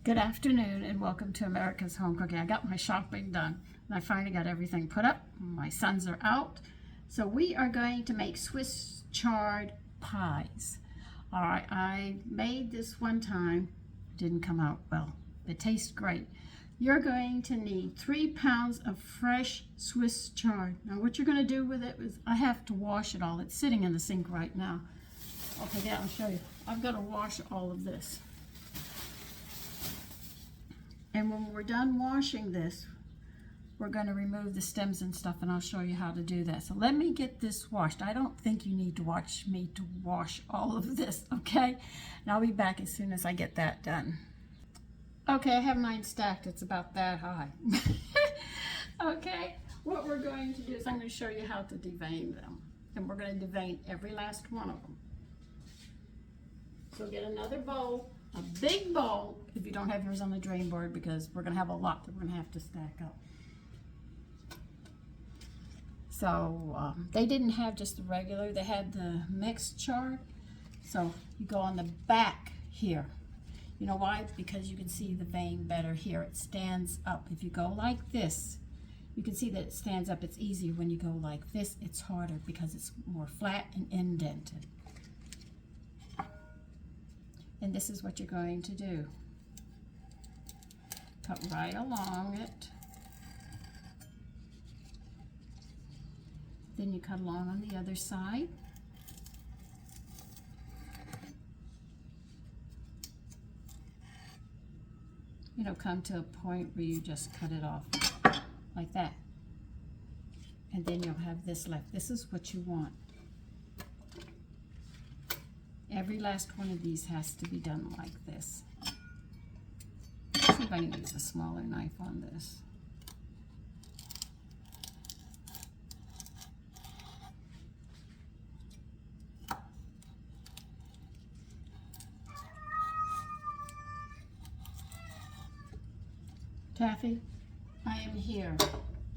Good afternoon and welcome to America's Home Cooking. I got my shopping done and I finally got everything put up. My sons are out. So we are going to make Swiss chard pies. All right, I made this one time. It didn't come out well. It tastes great. You're going to need 3 pounds of fresh Swiss chard. Now what you're going to do with it is I have to wash it all. It's sitting in the sink right now. Okay, yeah, I'll show you. I've got to wash all of this. And when we're done washing this, we're going to remove the stems and stuff, and I'll show you how to do that. So let me get this washed. I don't think you need to watch me to wash all of this, okay? And I'll be back as soon as I get that done. Okay, I have mine stacked. It's about that high. Okay, what we're going to do is I'm going to show you how to devein them. And we're going to devein every last one of them. So get another bowl. A big bowl, if you don't have yours on the drain board, because we're going to have a lot that we're going to have to stack up. So they didn't have just the regular, they had the mixed chard. So you go on the back here. You know why? Because you can see the vein better here. It stands up. If you go like this, you can see that it stands up. It's easier. When you go like this, it's harder because it's more flat and indented. And this is what you're going to do. Cut right along it. Then you cut along on the other side. You know, come to a point where you just cut it off like that. And then you'll have this left. This is what you want. Every last one of these has to be done like this. Let's see if I can use a smaller knife on this. Taffy, I am here.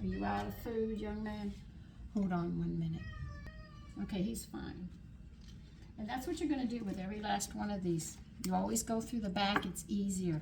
Are you out of food, young man? Hold on 1 minute. Okay, he's fine. And that's what you're going to do with every last one of these. You always go through the back, it's easier.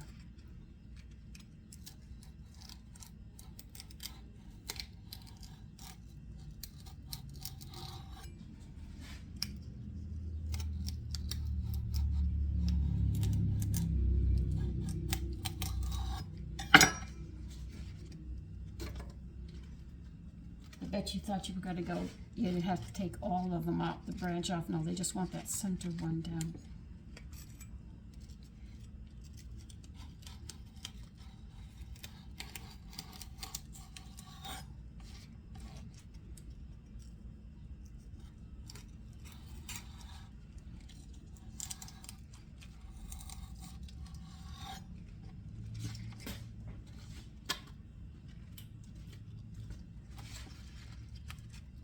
I bet you thought you were going to go, you'd have to take all of them out, the branch off. No, they just want that center one down.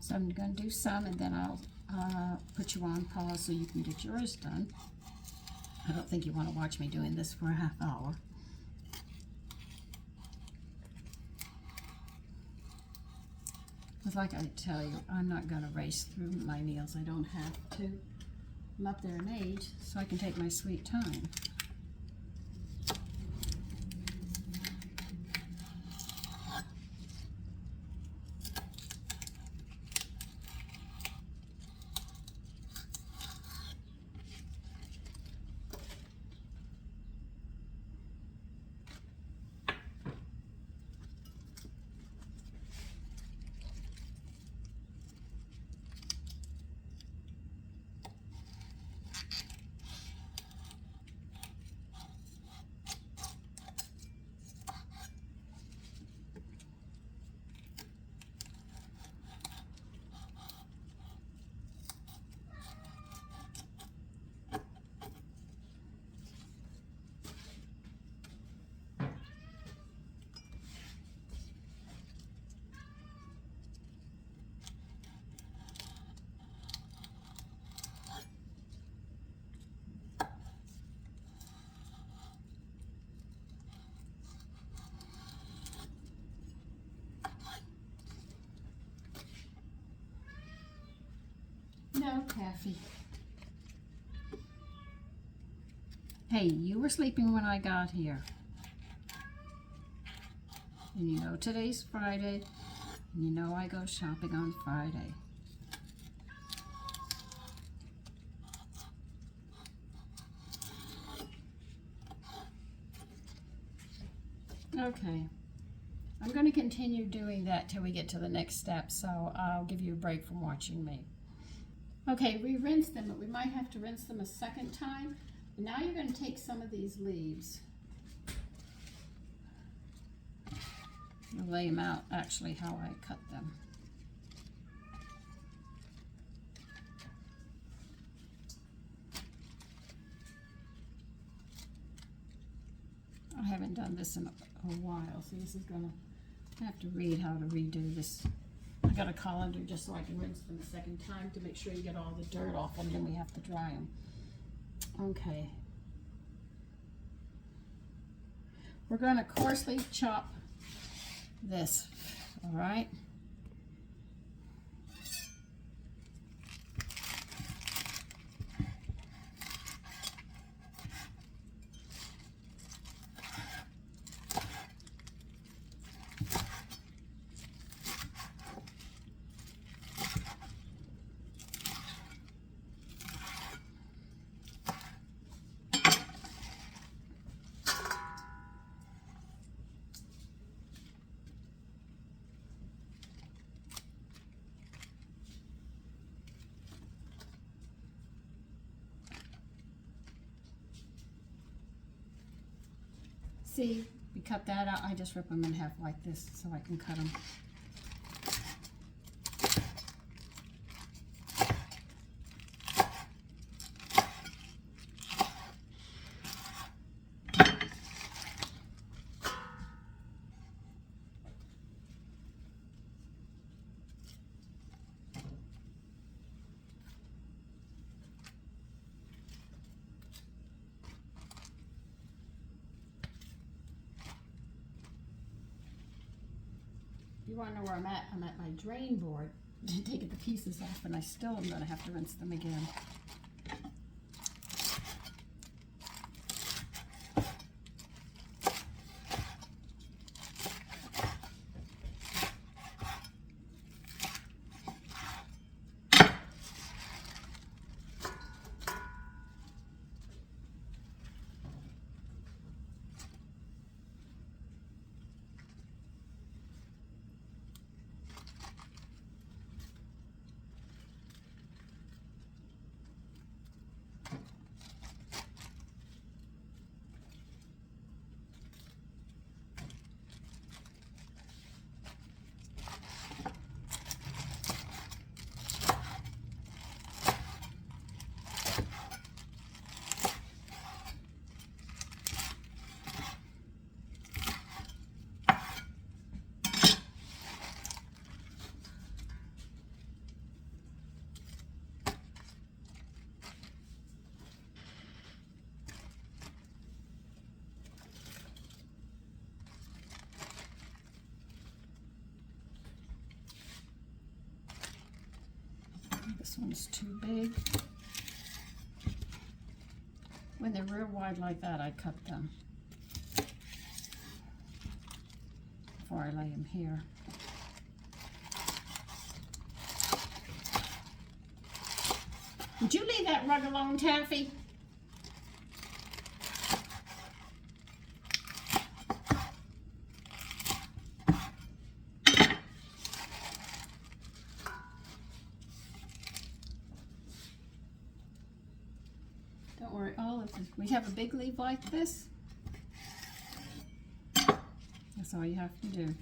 So I'm going to do some, and then I'll put you on pause so you can get yours done. I don't think you want to watch me doing this for a half hour. But like I tell you, I'm not going to race through my meals. I don't have to. I'm up there in age, so I can take my sweet time. No, Taffy. Hey, you were sleeping when I got here. And you know today's Friday, and you know I go shopping on Friday. Okay, I'm going to continue doing that till we get to the next step, so I'll give you a break from watching me. Okay, we rinsed them, but we might have to rinse them a second time. Now you're going to take some of these leaves. I'll lay them out actually how I cut them. I haven't done this in a while, so this is gonna, I have to read how to redo this. I got a colander just so I can rinse them a second time to make sure you get all the dirt off them, then we have to dry them. Okay. We're gonna coarsely chop this, all right? See, we cut that out. I just rip them in half like this so I can cut them. You want to know where I'm at? I'm at my drain board, taking the pieces off, and I still am going to have to rinse them again. This one's too big. When they're real wide like that, I cut them before I lay them here. Would you leave that rug alone, Taffy? Don't worry, all of them. We have a big leaf like this. That's all you have to do.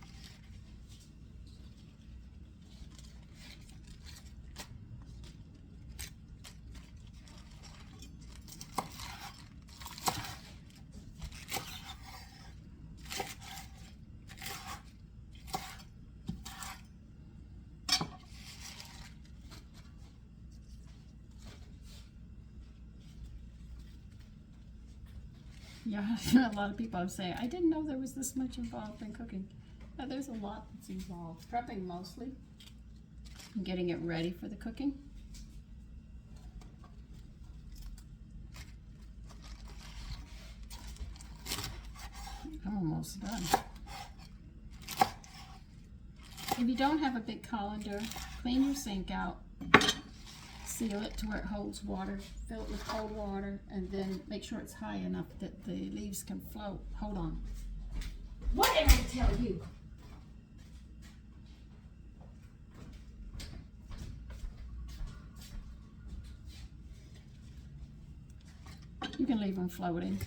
Yeah, a lot of people are saying, I didn't know there was this much involved in cooking. Yeah, there's a lot that's involved. Prepping mostly, and getting it ready for the cooking. I'm almost done. If you don't have a big colander, clean your sink out, seal it to where it holds water, fill it with cold water, and then make sure it's high enough that the leaves can float. Hold on. What did I tell you? You can leave them floating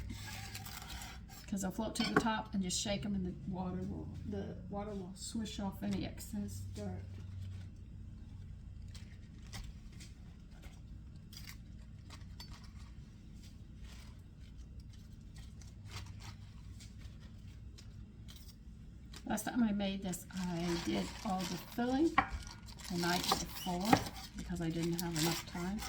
because they'll float to the top, and just shake them and the water will swish off any excess dirt. Last time I made this, I did all the filling the night before because I didn't have enough time.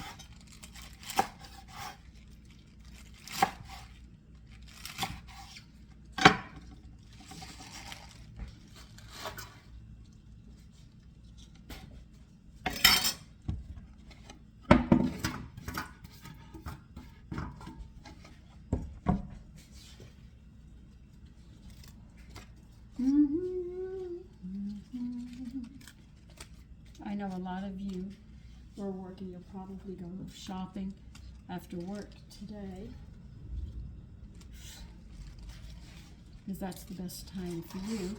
I know a lot of you were working. You'll probably go shopping after work today, because that's the best time for you.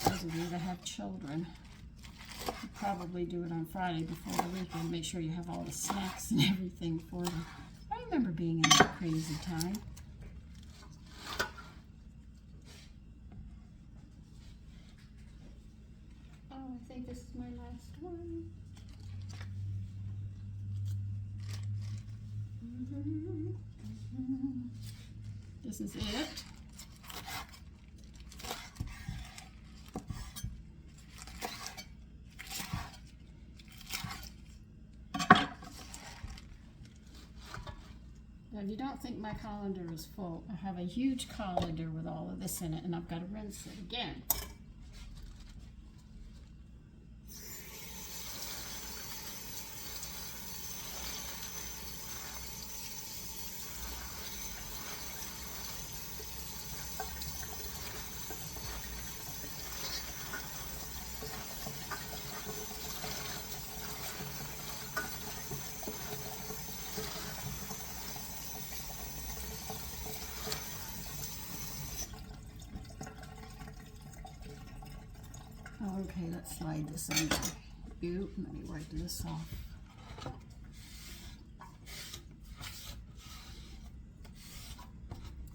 Those of you that have children, you probably do it on Friday before the weekend. Make sure you have all the snacks and everything for them. I remember being in that crazy time. I think this is my last one. This is it. Now, if you don't think my colander is full, I have a huge colander with all of this in it, and I've got to rinse it again. Okay, let's slide this under. Let me wipe this off.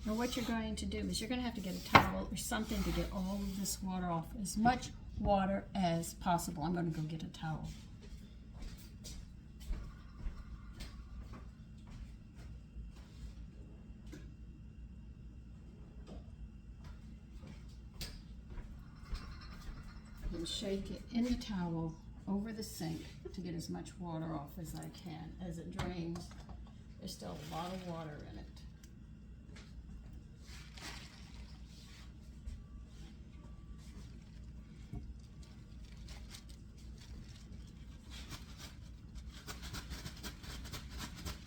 Now what you're going to do is you're going to have to get a towel or something to get all of this water off. As much water as possible. I'm going to go get a towel. And shake it in the towel over the sink to get as much water off as I can. As it drains, there's still a lot of water in it.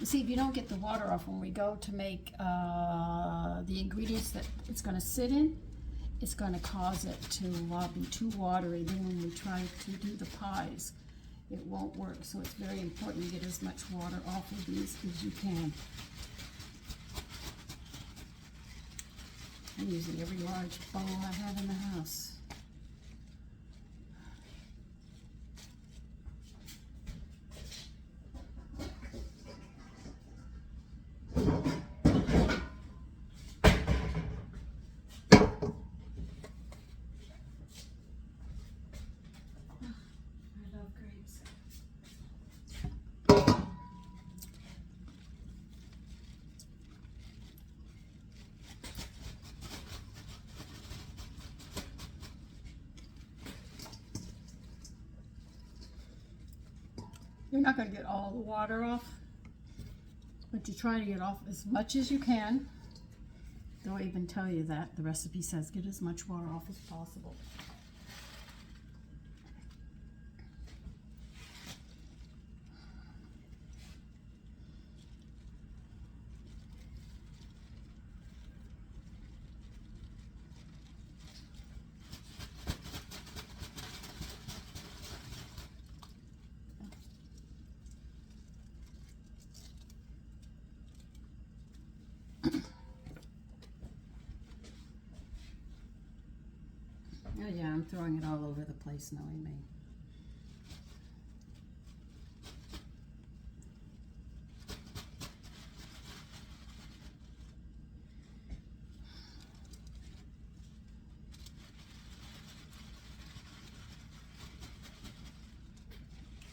You see, if you don't get the water off when we go to make the ingredients that it's going to sit in, it's going to cause it to be too watery. Then when we try to do the pies, it won't work. So it's very important to get as much water off of these as you can. I'm using every large bowl I have in the house. You're not going to get all the water off, but you try to get off as much as you can. They'll even tell you that. The recipe says get as much water off as possible. I'm throwing it all over the place, knowing me.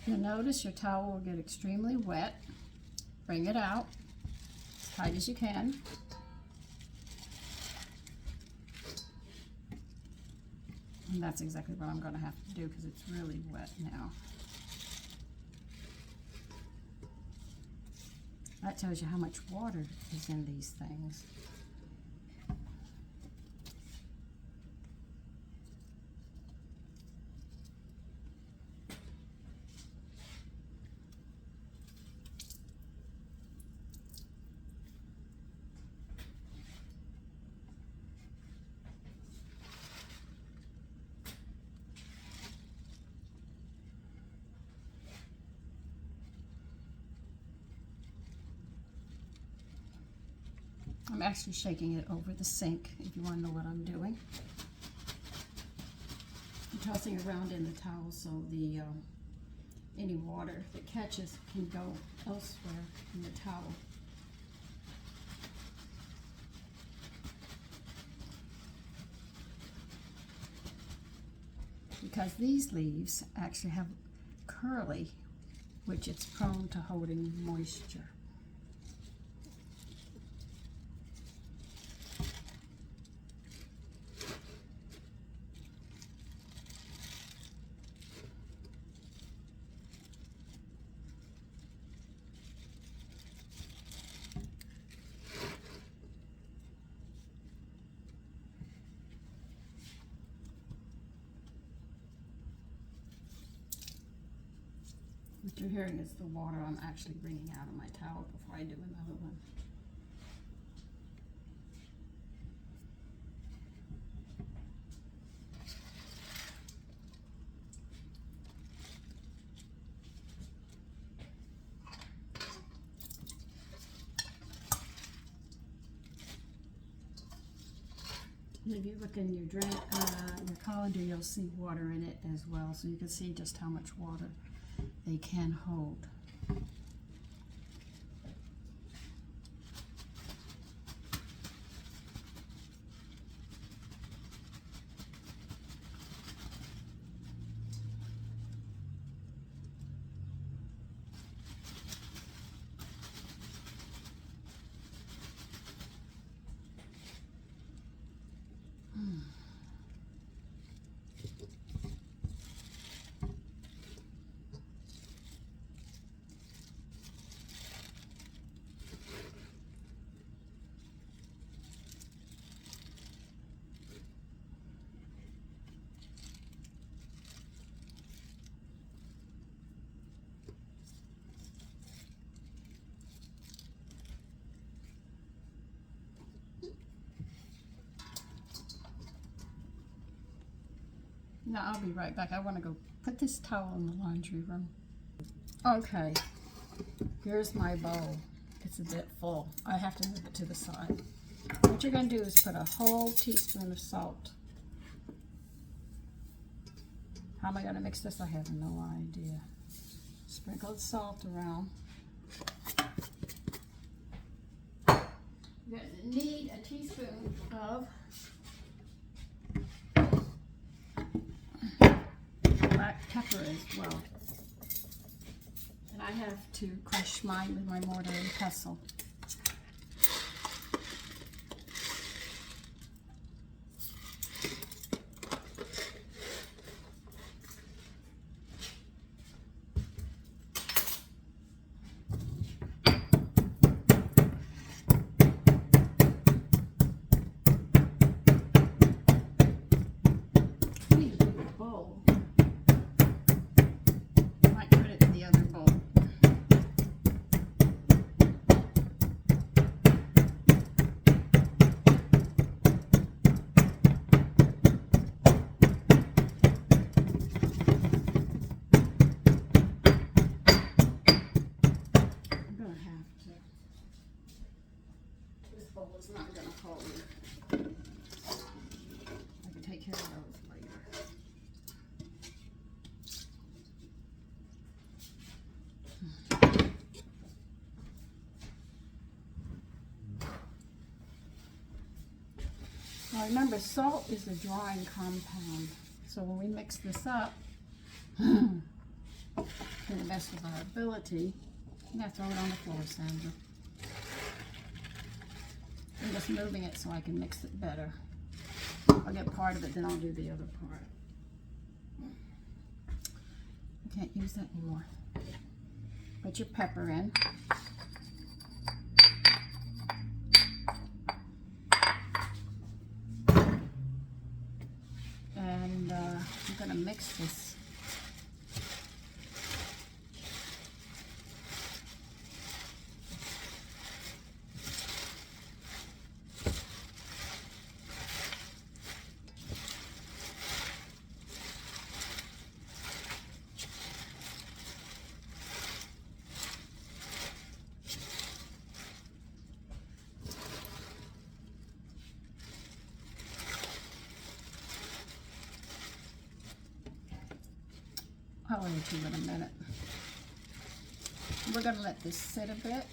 You'll notice your towel will get extremely wet. Bring it out as tight as you can. And that's exactly what I'm going to have to do because it's really wet now. That tells you how much water is in these things. I'm actually shaking it over the sink if you want to know what I'm doing. I'm tossing it around in the towel so the any water that catches can go elsewhere in the towel. Because these leaves actually have curly, which it's prone to holding moisture. What you're hearing is the water I'm actually wringing out of my towel before I do another one. And if you look in your your colander, you'll see water in it as well, so you can see just how much water they can hold. Now I'll be right back. I want to go put this towel in the laundry room. Okay, here's my bowl. It's a bit full. I have to move it to the side. What you're going to do is put a whole teaspoon of salt. How am I going to mix this? I have no idea. Sprinkle the salt around. You're going to need a teaspoon of black pepper as well. And I have to crush mine with my mortar and pestle. It's not going to hold. I can take care of those later. Now remember, salt is a drying compound. So when we mix this up, to the best of our ability, I'm going to throw it on the floor, Sandra. I'm just moving it so I can mix it better. I'll get part of it, then I'll do the other part. I can't use that anymore. Put your pepper in. And I'm going to mix this. I'll wait to in a minute. We're going to let this sit a bit.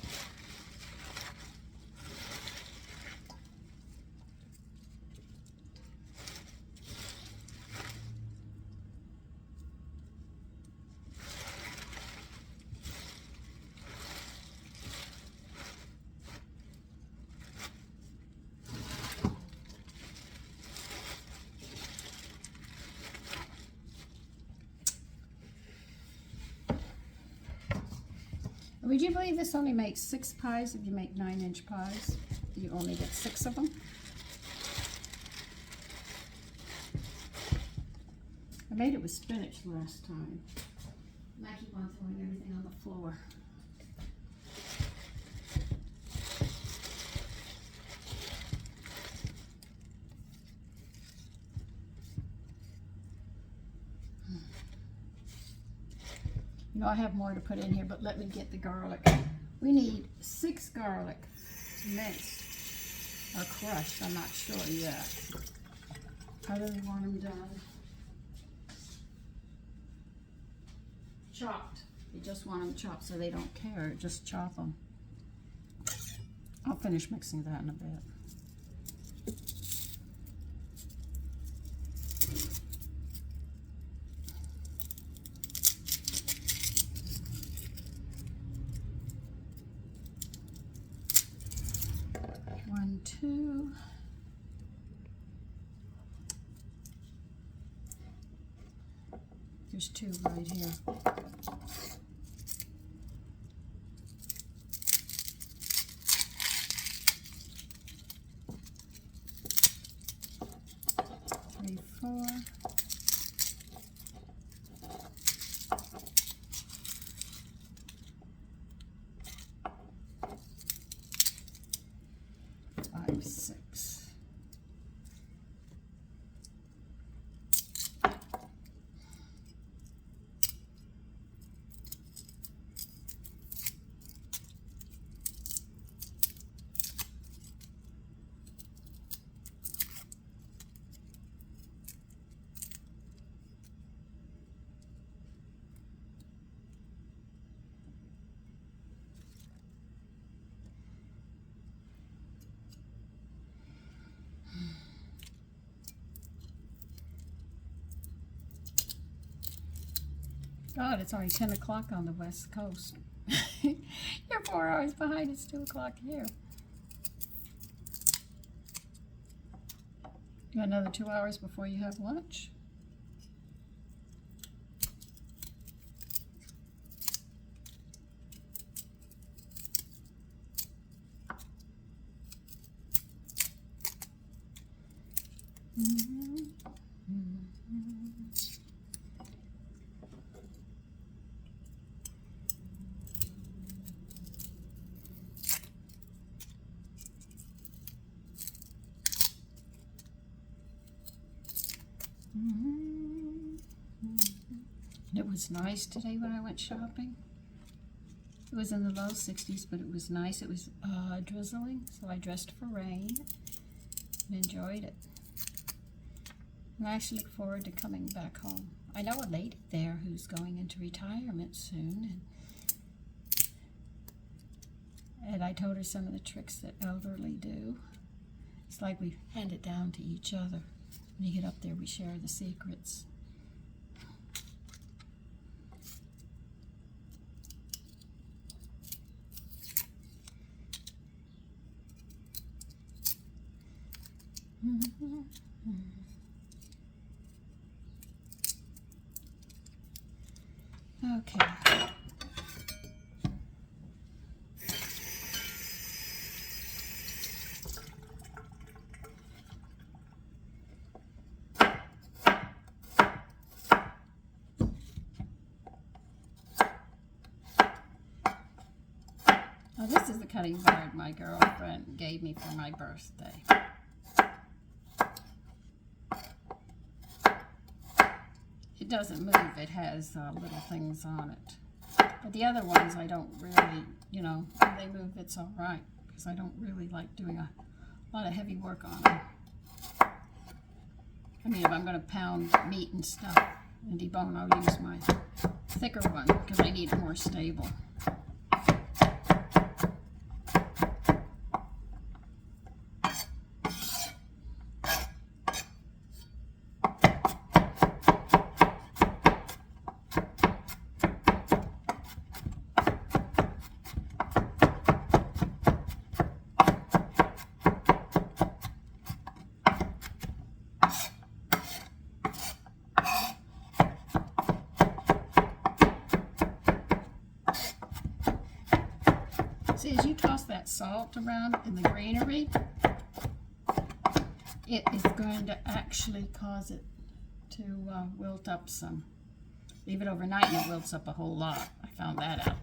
Would you believe this only makes 6 pies? If you make 9-inch pies, you only get 6 of them. I made it with spinach last time. And I keep on throwing everything on the floor. You know, I have more to put in here, but let me get the garlic. We need 6 garlic, minced or crushed. I'm not sure yet. I really want them done. Chopped. You just want them chopped so they don't care. Just chop them. I'll finish mixing that in a bit. One, 2. There's 2 right here. Three, 4. 5, 6. God, it's already 10 o'clock on the West Coast. You're 4 hours behind. It's 2 o'clock here. You got another 2 hours before you have lunch? It was nice today when I went shopping. It was in the low 60s, but it was nice. It was drizzling, so I dressed for rain and enjoyed it. And I actually look forward to coming back home. I know a lady there who's going into retirement soon, and I told her some of the tricks that elderly do. It's like we hand it down to each other. When you get up there, we share the secrets. Okay. Now this is the cutting board my girlfriend gave me for my birthday. It doesn't move, it has little things on it. But the other ones I don't really, you know, when they move it's all right, because I don't really like doing a lot of heavy work on them. I mean, if I'm going to pound meat and stuff and debone, I'll use my thicker one because I need it more stable. See, as you toss that salt around in the greenery, it is going to actually cause it to wilt up some. Leave it overnight and it wilts up a whole lot. I found that out.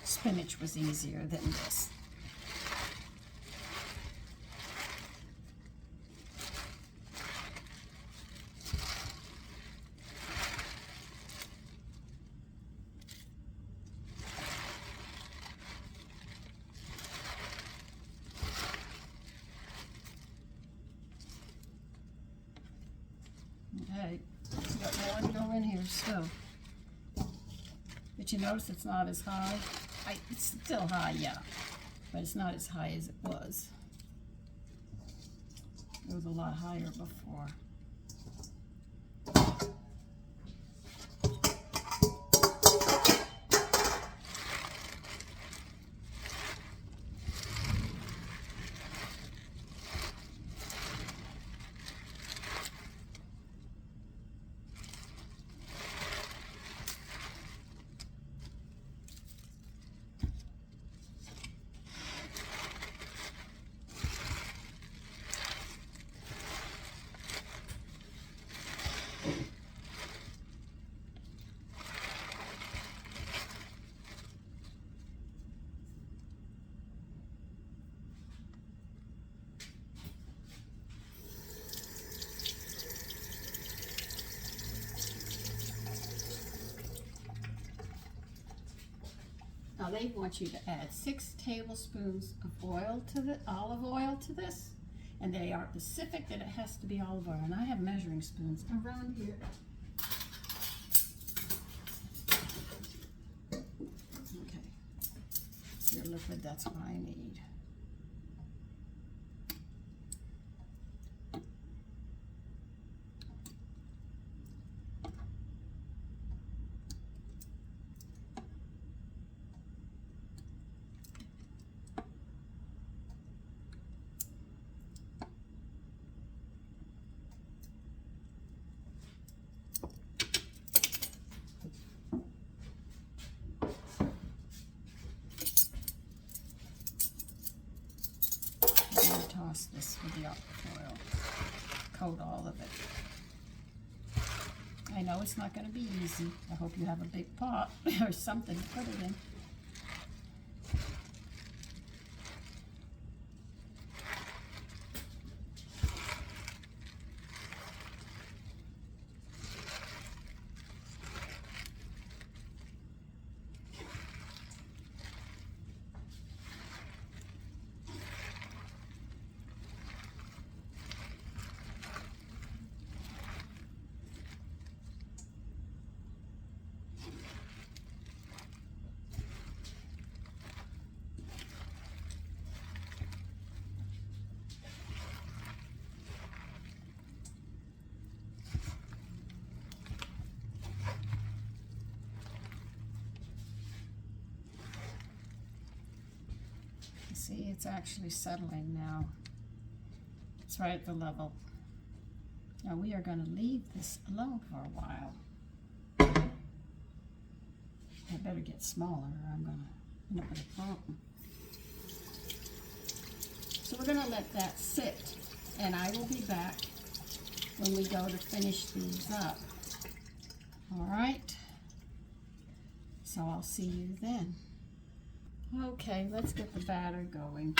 Spinach was easier than this. Okay, got more to go in here still. But you notice it's not as high. It's still high, yeah, but it's not as high as it was. It was a lot higher before. Now they want you to add 6 tablespoons of olive oil to this, and they are specific that it has to be olive oil. And I have measuring spoons around here. Okay, it's your liquid, that's what I need. mix this with the oil. Coat all of it. I know it's not going to be easy. I hope you have a big pot or something to put it in. See, it's actually settling now. It's right at the level. Now we are going to leave this alone for a while. I better get smaller or I'm going to end up with a problem. So we're going to let that sit, and I will be back when we go to finish these up. All right? So I'll see you then. Okay, let's get the batter going.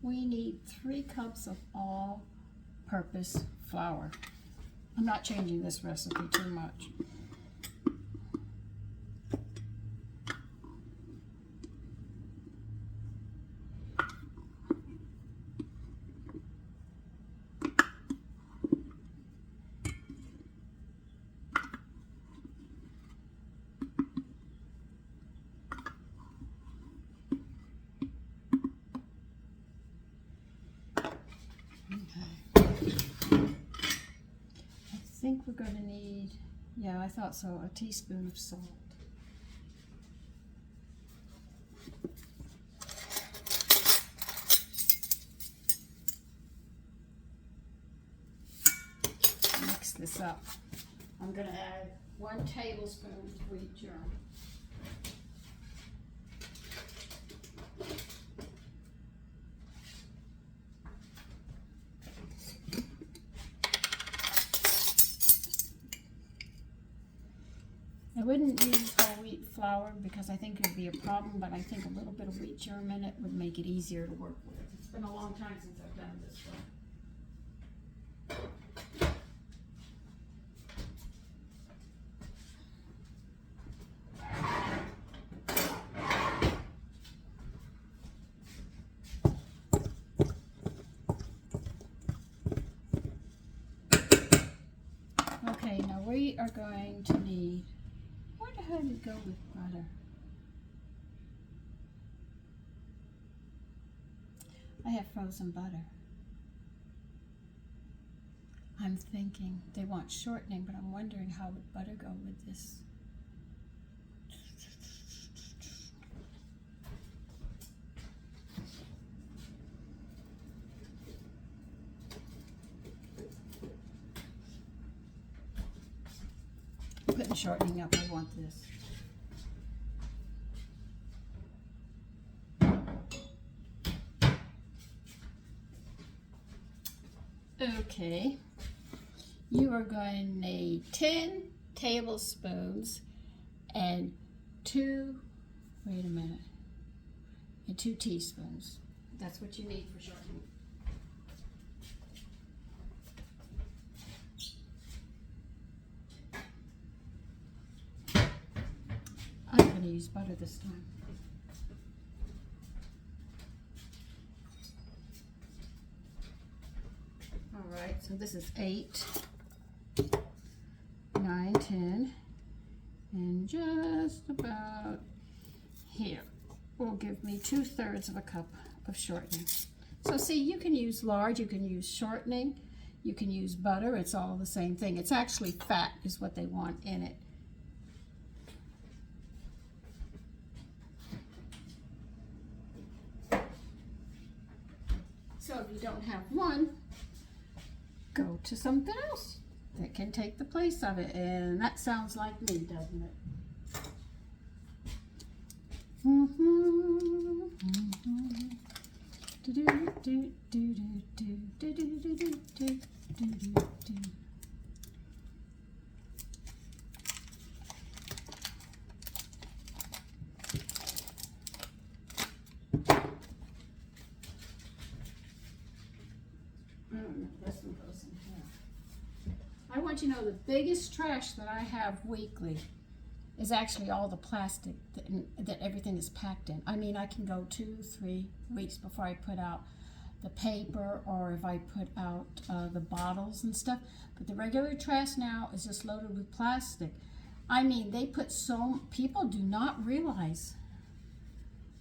We need 3 cups of all-purpose flour. I'm not changing this recipe too much. I think we're going to need, yeah, I thought so, a teaspoon of salt. Mix this up. I'm going to add 1 tablespoon of wheat germ. I wouldn't use whole wheat flour because I think it would be a problem, but I think a little bit of wheat germ in it would make it easier to work with. It's been a long time since I've done this one. Okay, now we are going to need, how do you go with butter? I have frozen butter. I'm thinking they want shortening, but I'm wondering how would butter go with this? Putting shortening up, I want this. Okay, you are going to need 10 tablespoons and 2 teaspoons. That's what you need for shortening. I'm going to use butter this time. All right, so this is 8, 9, 10, and just about here will give me 2/3 of a cup of shortening. So see, you can use lard, you can use shortening, you can use butter, it's all the same thing. It's actually fat is what they want in it. So if you don't have one, go to something else that can take the place of it. And that sounds like me, doesn't it? This one goes in here. I want you to know the biggest trash that I have weekly is actually all the plastic that everything is packed in. I mean, I can go 2-3 weeks before I put out the paper or if I put out the bottles and stuff. But the regular trash now is just loaded with plastic. I mean, they put people do not realize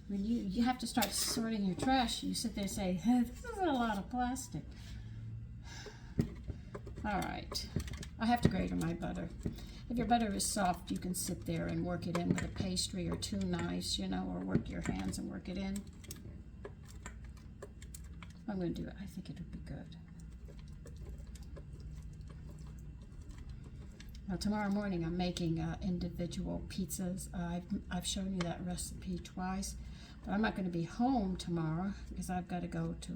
when you have to start sorting your trash, you sit there and say, hey, this is a lot of plastic. All right, I have to grate my butter. If your butter is soft, you can sit there and work it in with a pastry or 2 knives, you know, or work your hands and work it in. I'm going to do it. I think it would be good. Now, tomorrow morning, I'm making individual pizzas. I've shown you that recipe twice, but I'm not going to be home tomorrow because I've got to go to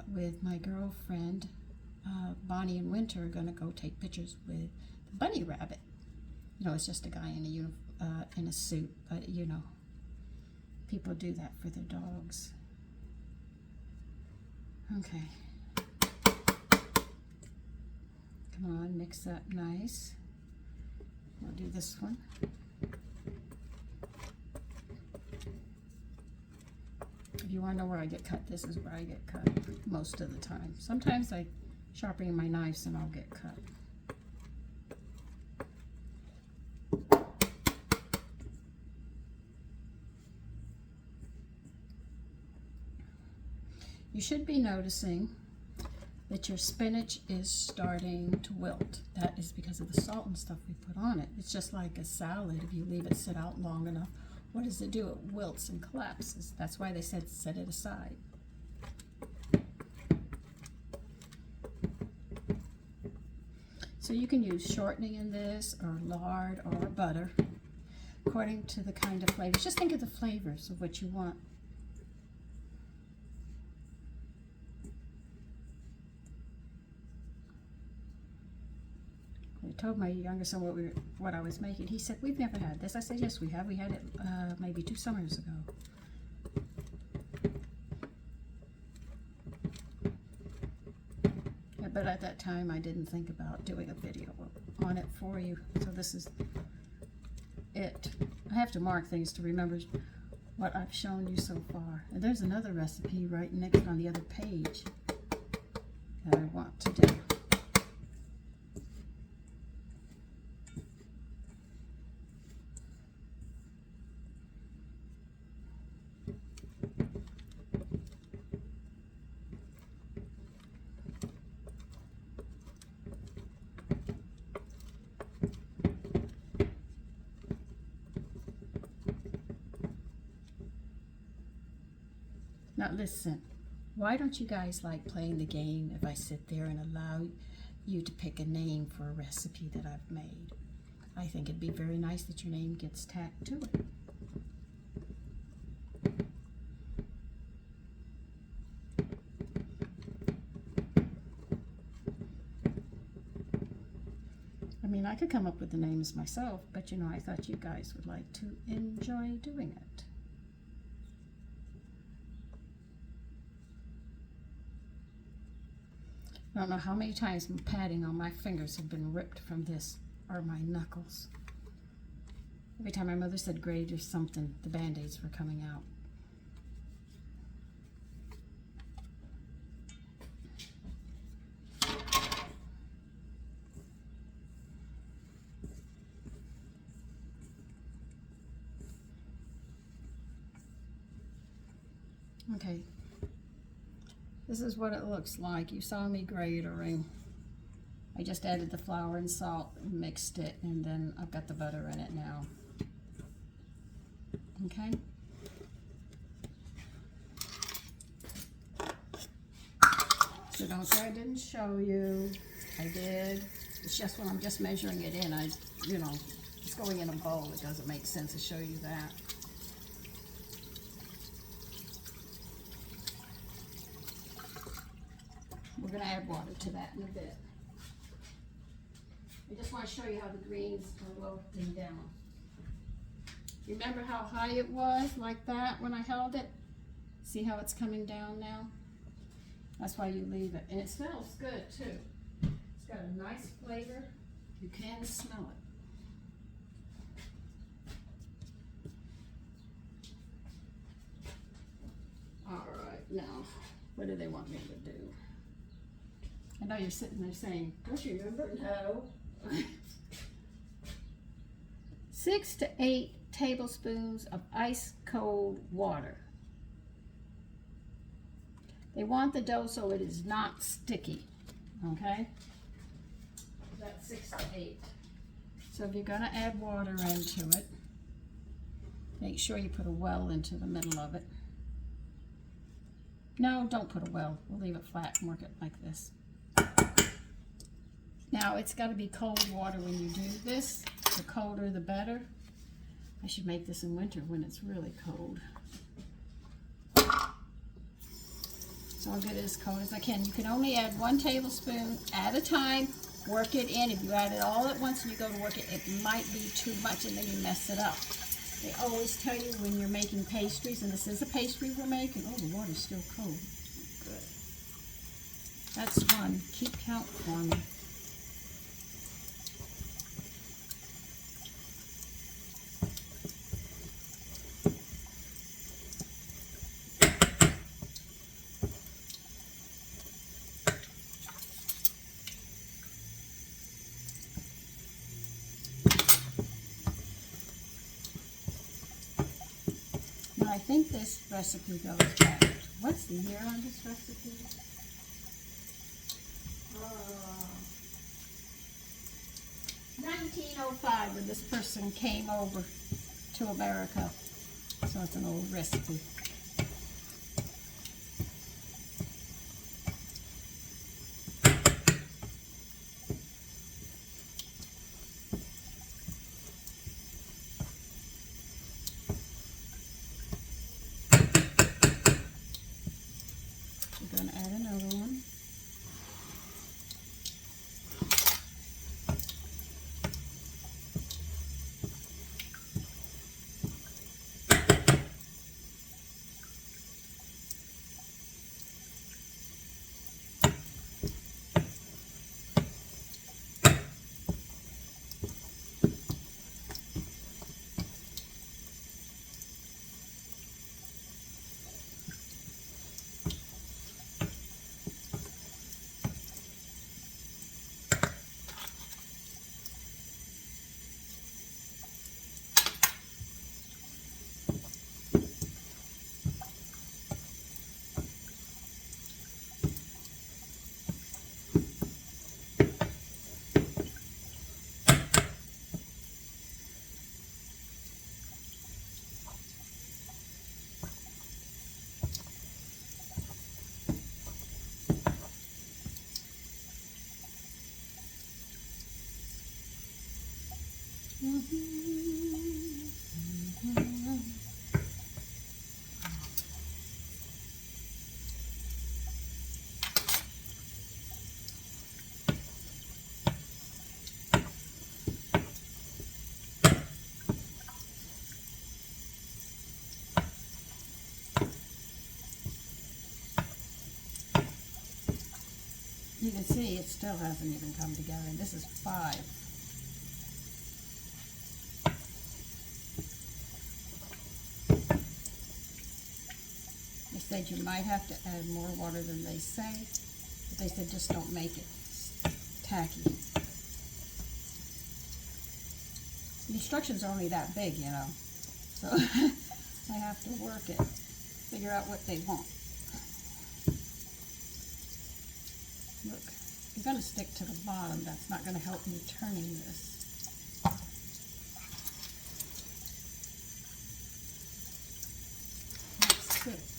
with my girlfriend. Bonnie and Winter are going to go take pictures with the bunny rabbit. You know, it's just a guy in a suit, but you know, people do that for their dogs. Okay. Come on, mix that nice. We'll do this one. If you want to know where I get cut, this is where I get cut most of the time. Sometimes I sharpen my knives and I'll get cut. You should be noticing that your spinach is starting to wilt. That is because of the salt and stuff we put on it. It's just like a salad. If you leave it sit out long enough, what does it do? It wilts and collapses. That's why they said set it aside. So you can use shortening in this, or lard, or butter, according to the kind of flavors. Just think of the flavors of what you want. I told my younger son what I was making. He said, "We've never had this." I said, "Yes, we have. We had it maybe 2 summers ago." Yeah, but at that time, I didn't think about doing a video on it for you. So this is it. I have to mark things to remember what I've shown you so far. And there's another recipe right next on the other page that I want to do. Now listen, why don't you guys like playing the game if I sit there and allow you to pick a name for a recipe that I've made? I think it'd be very nice that your name gets tacked to it. I mean, I could come up with the names myself, but you know, I thought you guys would like to enjoy doing it. I don't know how many times my padding on my fingers have been ripped from this, or my knuckles. Every time my mother said grade or something, the Band-Aids were coming out. Okay. This is what it looks like. You saw me gratering. I just added the flour and salt and mixed it, and then I've got the butter in it now. Okay? So don't say I didn't show you. I did. It's just when I'm just measuring it in, you know, it's going in a bowl. It doesn't make sense to show you that. We're going to add water to that in a bit. I just want to show you how the greens are wilting down. Remember how high it was like that when I held it? See how it's coming down now? That's why you leave it. And it smells good too. It's got a nice flavor. You can smell it. All right, now, what do they want me to do? I know you're sitting there saying, don't you remember? No. 6 to 8 tablespoons of ice cold water. They want the dough so it is not sticky, okay? That's 6 to 8. So if you're gonna add water into it, make sure you put a well into the middle of it. No, don't put a well. We'll leave it flat and work it like this. Now, it's got to be cold water when you do this. The colder, the better. I should make this in winter when it's really cold. So I'll get it as cold as I can. You can only add 1 tablespoon at a time. Work it in. If you add it all at once and you go to work it, it might be too much and then you mess it up. They always tell you when you're making pastries, and this is a pastry we're making. Oh, the water's still cold. Good. That's 1. Keep count for me. I think this recipe goes back. What's the year on this recipe? 1905, when this person came over to America. So it's an old recipe. We're going to add another one. You can see it still hasn't even come together, and this is 5. They said you might have to add more water than they say, but they said just don't make it tacky. The instructions are only that big, you know, so I have to work it, figure out what they want. Look, you're going to stick to the bottom. That's not going to help me turning this. That's 6.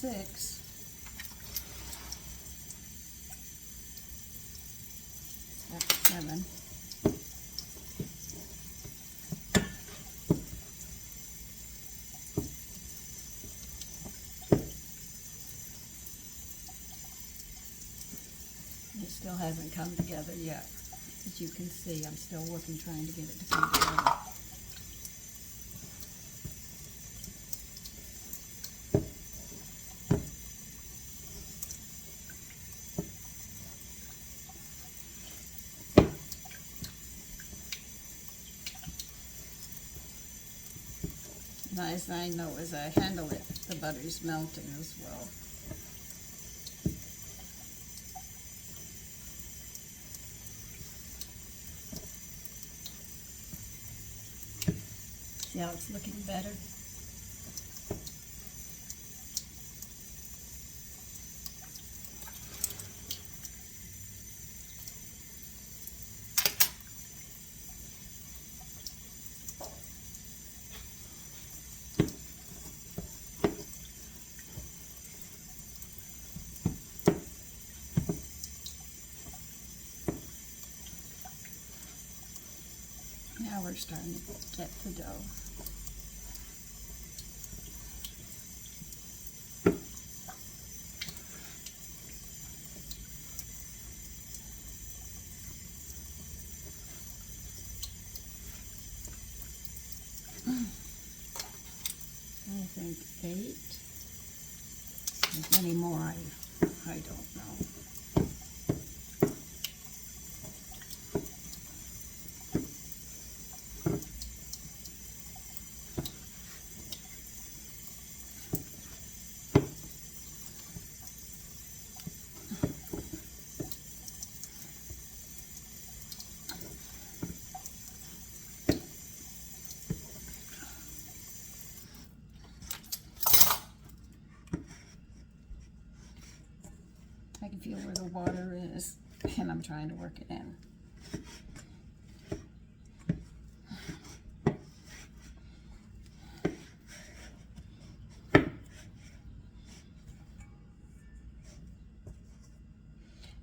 6. That's 7. It still hasn't come together yet. As you can see, I'm still working trying to get it to come together. As I know, as I handle it, the butter's melting as well. See how it's looking better? Now we're starting to get the dough. I think 8. There's many more, I don't know. I can feel where the water is, and I'm trying to work it in.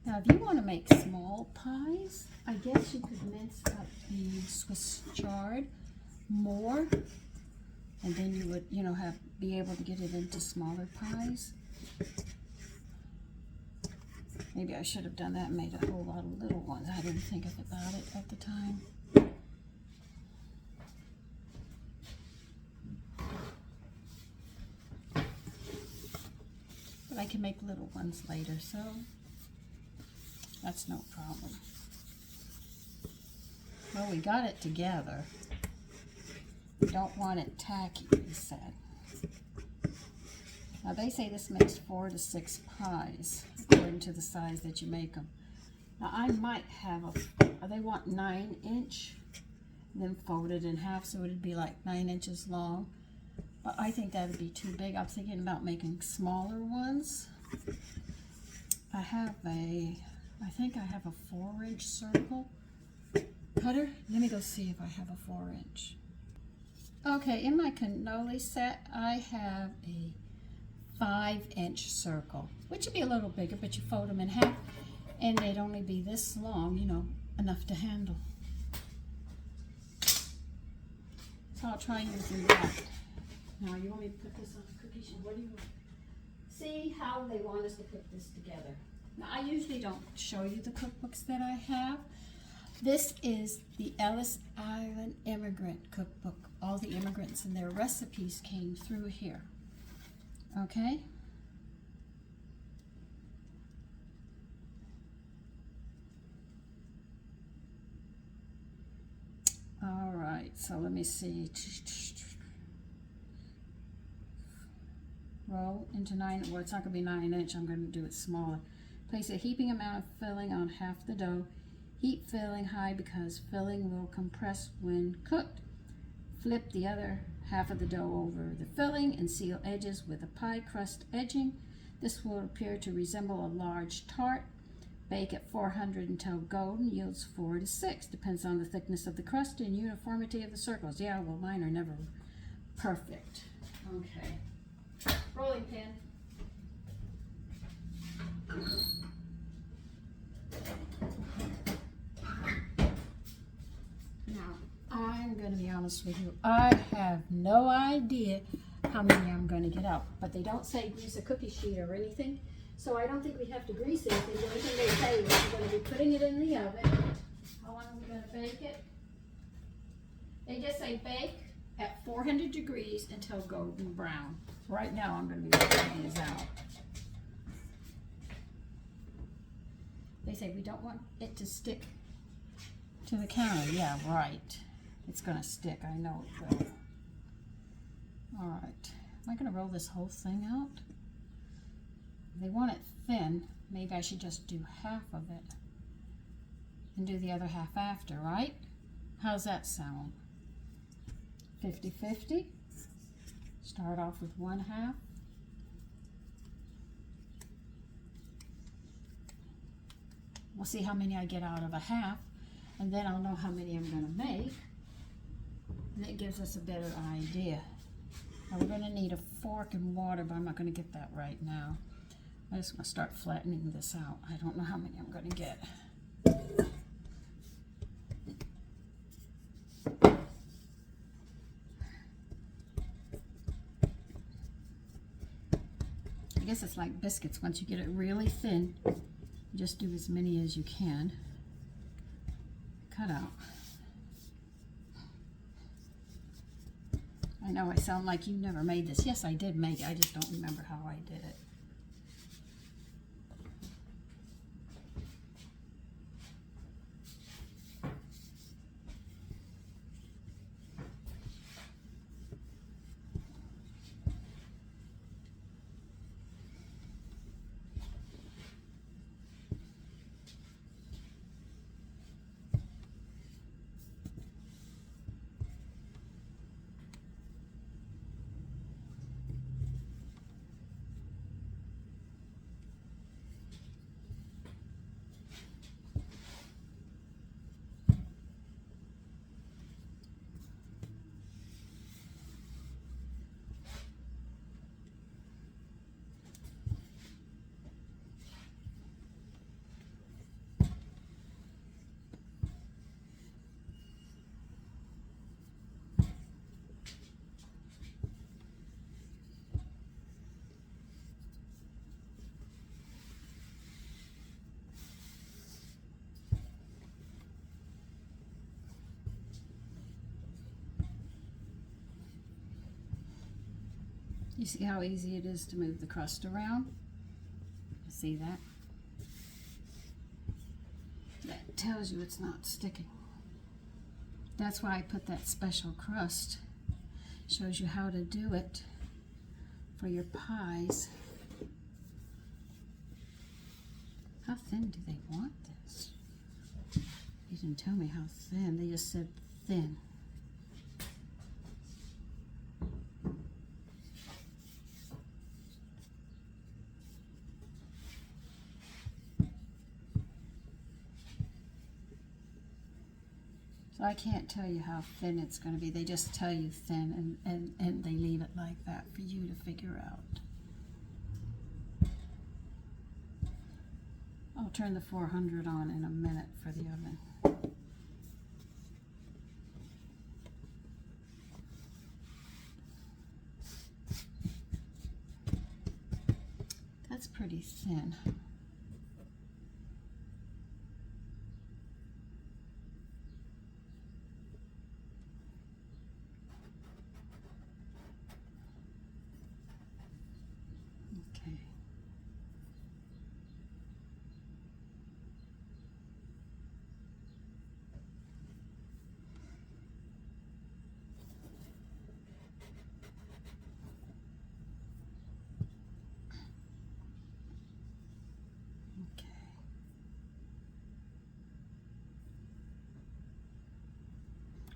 Now, if you want to make small pies, I guess you could mince up the Swiss chard more, and then you would, be able to get it into smaller pies. Maybe I should have done that and made a whole lot of little ones. I didn't think about it at the time. But I can make little ones later, so that's no problem. Well, we got it together. We don't want it tacky, they said. Now they say this makes 4 to 6 pies, according to the size that you make them. Now I might have they want 9-inch, then fold it in half so it'd be like 9 inches long. But I think that would be too big. I'm thinking about making smaller ones. I think I have a 4-inch circle cutter. Let me go see if I have a 4-inch. Okay, in my cannoli set, I have a 5-inch circle, which would be a little bigger, but you fold them in half, and they'd only be this long, enough to handle. So I'll try using that. Now, you want me to put this on the cookie sheet? What do you want? See how they want us to put this together. Now, I usually don't show you the cookbooks that I have. This is the Ellis Island Immigrant Cookbook. All the immigrants and their recipes came through here. Okay? All right, so let me see. Roll into 9, well, it's not going to be 9-inch. I'm going to do it smaller. Place a heaping amount of filling on half the dough. Heat filling high because filling will compress when cooked. Flip the other half of the dough over the filling and seal edges with a pie crust edging. This will appear to resemble a large tart. Bake at 400 until golden, yields 4 to 6. Depends on the thickness of the crust and uniformity of the circles. Yeah, well, mine are never perfect. Okay. Rolling pin. Now, I'm going to be honest with you. I have no idea how many I'm going to get out. But they don't say grease a cookie sheet or anything. So I don't think we have to grease anything. The only thing they say is we're going to be putting it in the oven. How long are we going to bake it? They just say bake at 400 degrees until golden brown. Right now I'm going to be working these out. They say we don't want it to stick to the counter. Yeah, right. It's going to stick. I know it will. All right. Am I going to roll this whole thing out? If they want it thin, maybe I should just do half of it and do the other half after, right? How's that sound? 50-50. Start off with one half. We'll see how many I get out of a half, and then I'll know how many I'm going to make, and it gives us a better idea. Now we're going to need a fork and water, but I'm not going to get that right now. I'm just going to start flattening this out. I don't know how many I'm going to get. I guess it's like biscuits. Once you get it really thin, just do as many as you can. Cut out. I know I sound like you never made this. Yes, I did make it. I just don't remember how I did it. You see how easy it is to move the crust around? See that? That tells you it's not sticking. That's why I put that special crust. Shows you how to do it for your pies. How thin do they want this? They didn't tell me how thin. They just said thin. So I can't tell you how thin it's going to be. They just tell you thin, and they leave it like that for you to figure out. I'll turn the 400 on in a minute for the oven. That's pretty thin.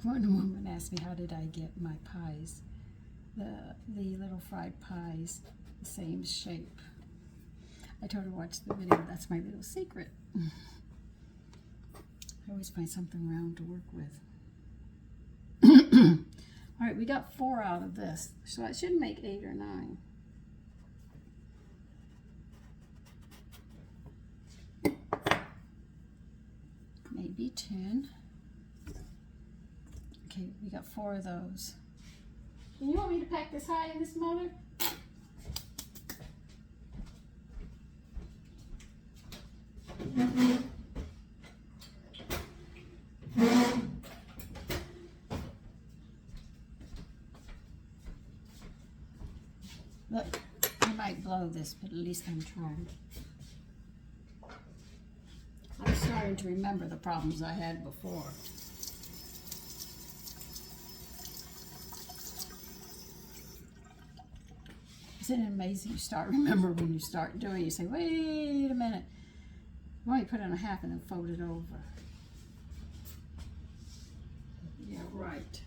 One woman asked me how did I get my pies, the little fried pies, the same shape. I told her to watch the video. That's my little secret. I always find something round to work with. All right, we got 4 out of this, so I should make 8 or 9. tin. Okay, we got 4 of those. And you want me to pack this high in this motor? Look, I might blow this, but at least I'm trying. I'm starting to remember the problems I had before. Isn't it amazing? You start remember when you start doing it, you say, wait a minute. Why don't you put it in a half and then fold it over? Yeah, right.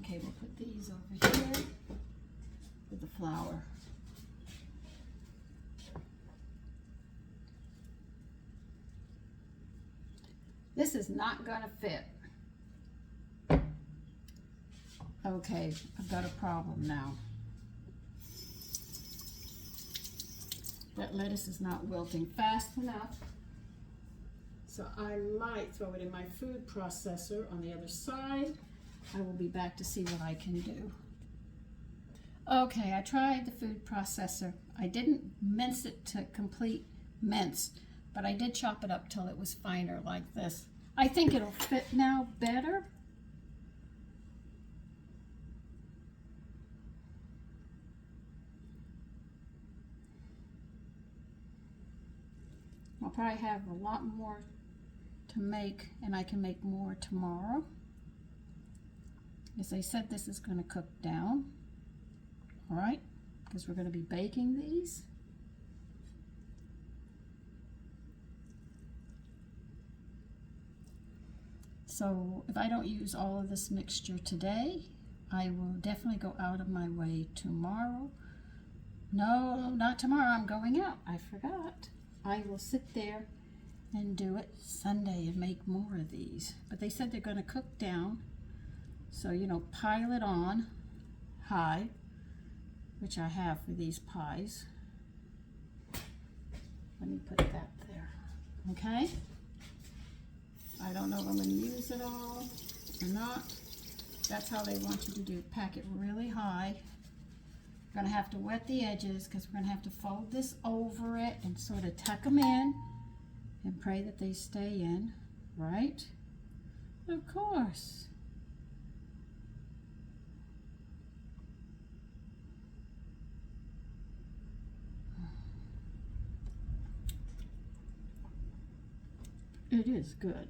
Okay, we'll put these over here with the flour. This is not gonna fit. Okay, I've got a problem now. That lettuce is not wilting fast enough. So I might throw it in my food processor on the other side. I will be back to see what I can do. Okay, I tried the food processor. I didn't mince it to complete mince, but I did chop it up till it was finer like this. I think it'll fit now better. I'll probably have a lot more to make, and I can make more tomorrow. As I said, this is going to cook down, all right, because we're going to be baking these. So if I don't use all of this mixture today, I will definitely go out of my way tomorrow. No, not tomorrow, I'm going out. I forgot. I will sit there and do it Sunday and make more of these. But they said they're going to cook down. So, you know, pile it on high, which I have for these pies. Let me put that there. Okay? I don't know if I'm going to use it all or not. That's how they want you to do. Pack it really high. We're going to have to wet the edges because we're going to have to fold this over it and sort of tuck them in and pray that they stay in, right? Of course. It is good.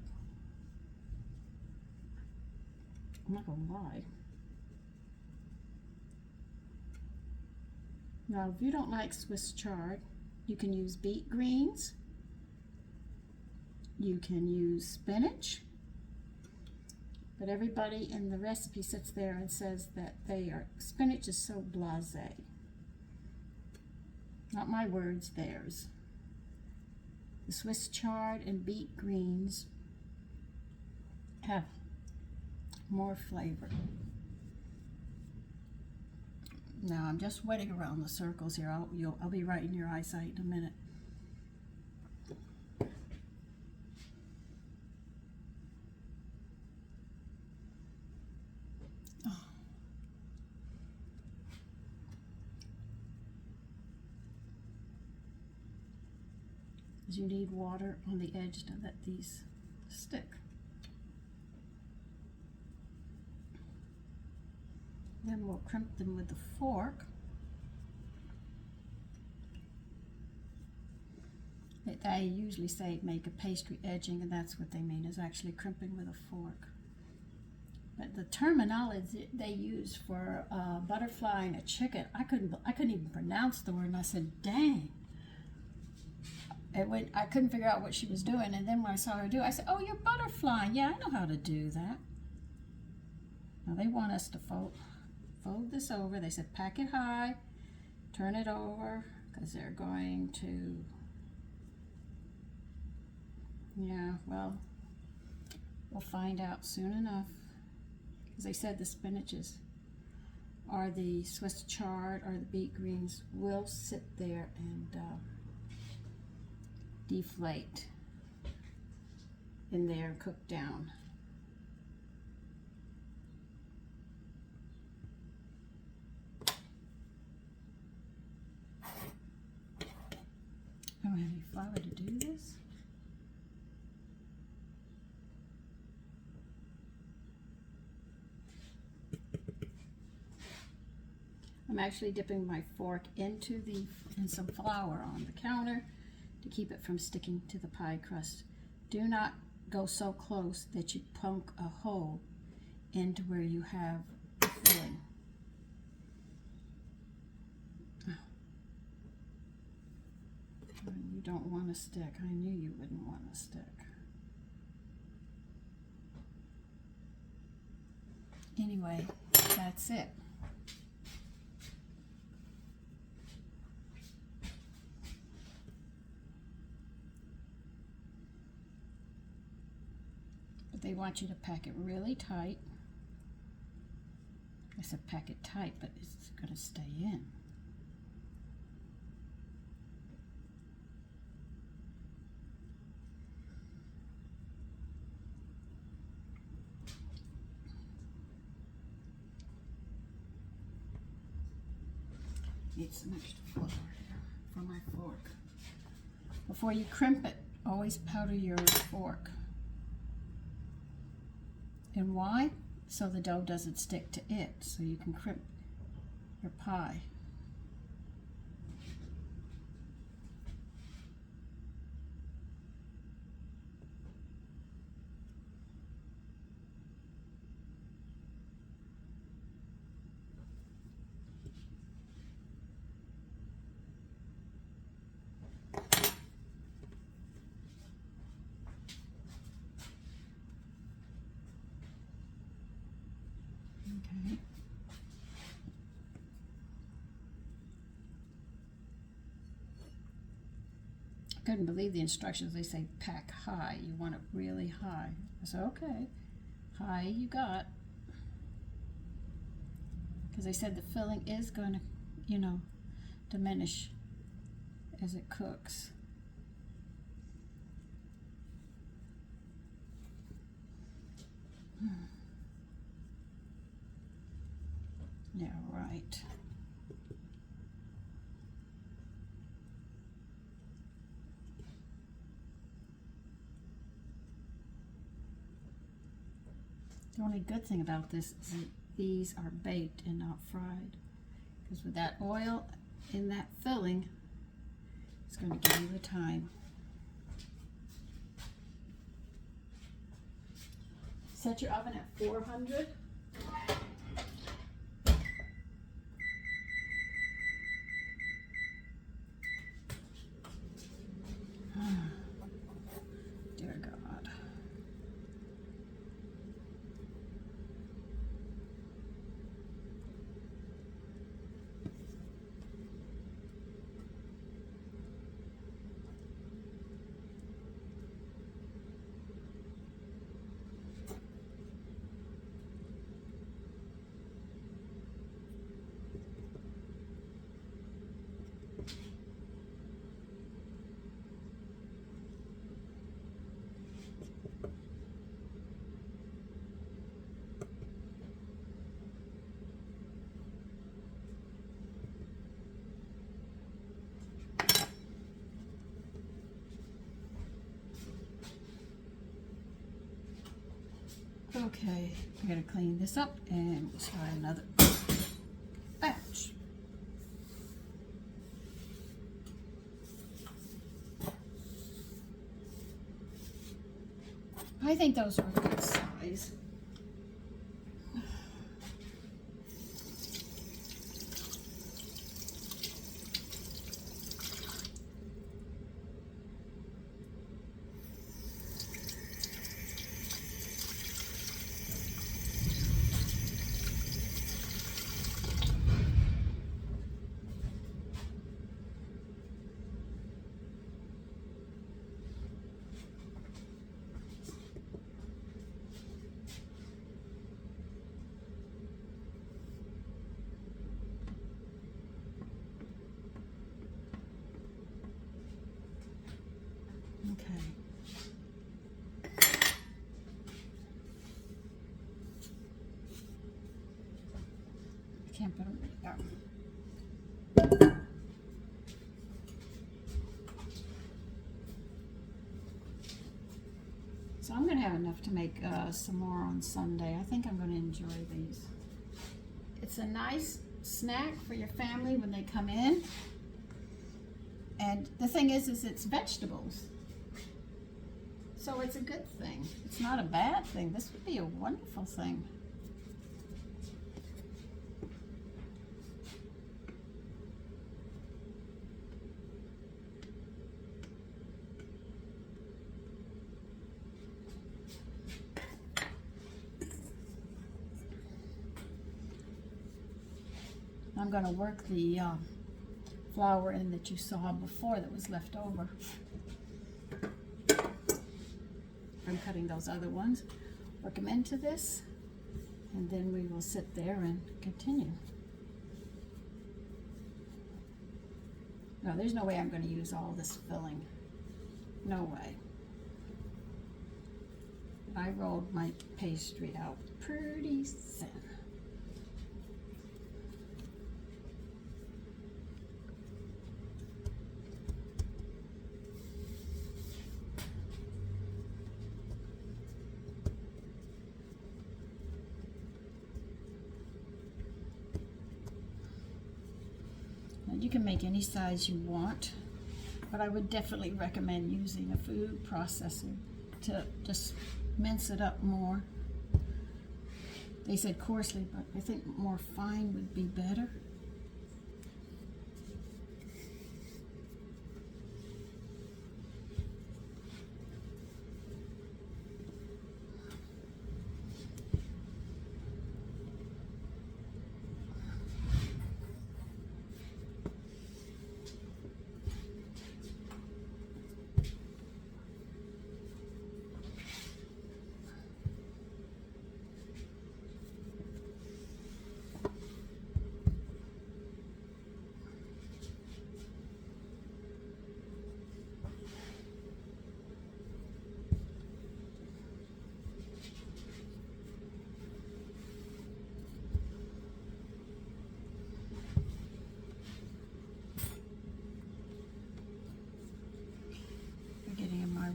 I'm not going to lie. Now, if you don't like Swiss chard, you can use beet greens. You can use spinach. But everybody in the recipe sits there and says that spinach is so blasé. Not my words, theirs. The Swiss chard and beet greens have more flavor. Now I'm just wetting around the circles here. I'll be right in your eyesight in a minute. Oh. You need water on the edge to let these stick. Then we'll crimp them with the fork. They usually say make a pastry edging, and that's what they mean, is actually crimping with a fork. But the terminology they use for butterfly and a chicken, I couldn't even pronounce the word, and I said, dang. I couldn't figure out what she was doing, and then when I saw her do it, I said, oh, you're butterflying. Yeah, I know how to do that. Now they want us to fold this over. They said pack it high, turn it over, because they're going to, yeah, well, we'll find out soon enough. As they said, the spinaches or the Swiss chard or the beet greens will sit there and deflate in there and cook down. I don't have any flour to do this. I'm actually dipping my fork in some flour on the counter to keep it from sticking to the pie crust. Do not go so close that you poke a hole into where you have the filling. You don't want to stick. I knew you wouldn't want to stick. Anyway, that's it. But they want you to pack it really tight. I said pack it tight, but it's going to stay in. Need some extra flour here for my fork. Before you crimp it, always powder your fork. And why? So the dough doesn't stick to it, so you can crimp your pie. Okay. I couldn't believe the instructions. They say pack high. You want it really high. I said, okay, high you got. Because they said the filling is going to, you know, diminish as it cooks. Yeah, right. The only good thing about this is that these are baked and not fried. Because with that oil in that filling, it's going to give you the time. Set your oven at 400. Dear God. Okay, I gotta clean this up and we'll try another batch. I think those are a good size. can't put them there. So I'm going to have enough to make some more on Sunday. I think I'm going to enjoy these. It's a nice snack for your family when they come in. And the thing is it's vegetables. So it's a good thing. It's not a bad thing. This would be a wonderful thing. I'm going to work the flour in that you saw before that was left over. I'm cutting those other ones. Work them into this, and then we will sit there and continue. No, there's no way I'm going to use all this filling. No way. I rolled my pastry out pretty thin. You can make any size you want, but I would definitely recommend using a food processor to just mince it up more. They said coarsely, but I think more fine would be better.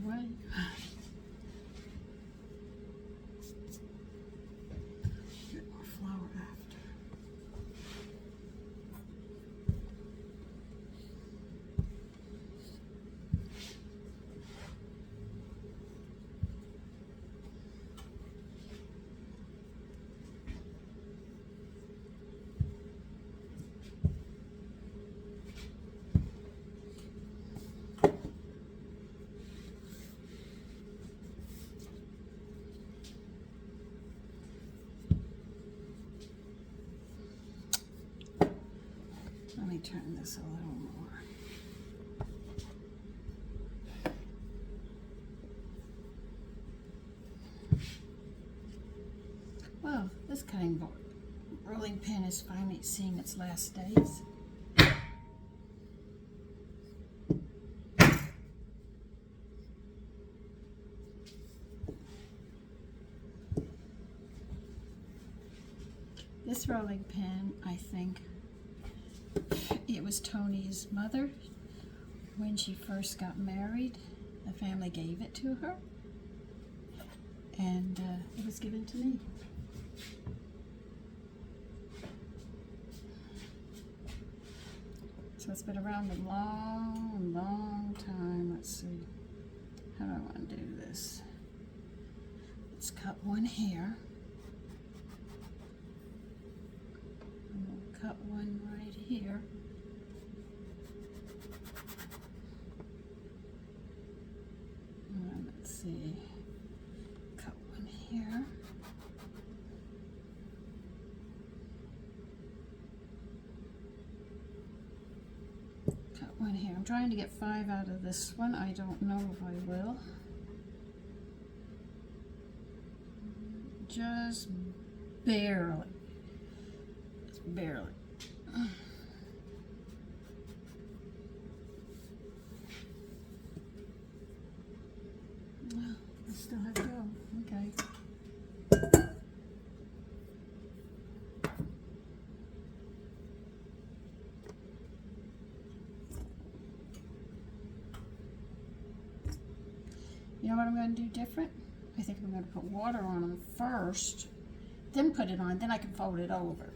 Way. Get more flour after. Let me turn this a little more. Well, this cutting board rolling pin is finally seeing its last days. This rolling pin, I think, it was Tony's mother. When she first got married, the family gave it to her, and it was given to me. So it's been around a long, long time. Let's see. How do I want to do this? Let's cut one here. And we'll cut one right here. And let's see. Cut one here. One here. I'm trying to get 5 out of this one. I don't know if I will. Just barely. Just barely. Well, I still have to go. Okay. I'm going to do different? I think I'm going to put water on them first, then put it on, then I can fold it over.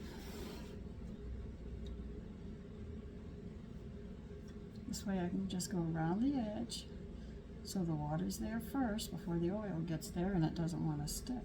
This way I can just go around the edge so the water's there first before the oil gets there and it doesn't want to stick.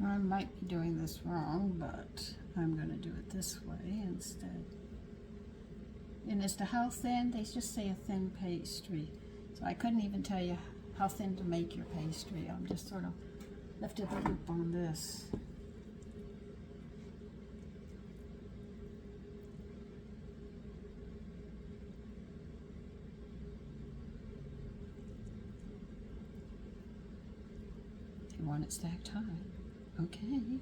I might be doing this wrong, but I'm going to do it this way instead. And as to how thin, they just say a thin pastry. So I couldn't even tell you how thin to make your pastry. I'm just sort of lifted the loop on this. You want it stacked high. Okay.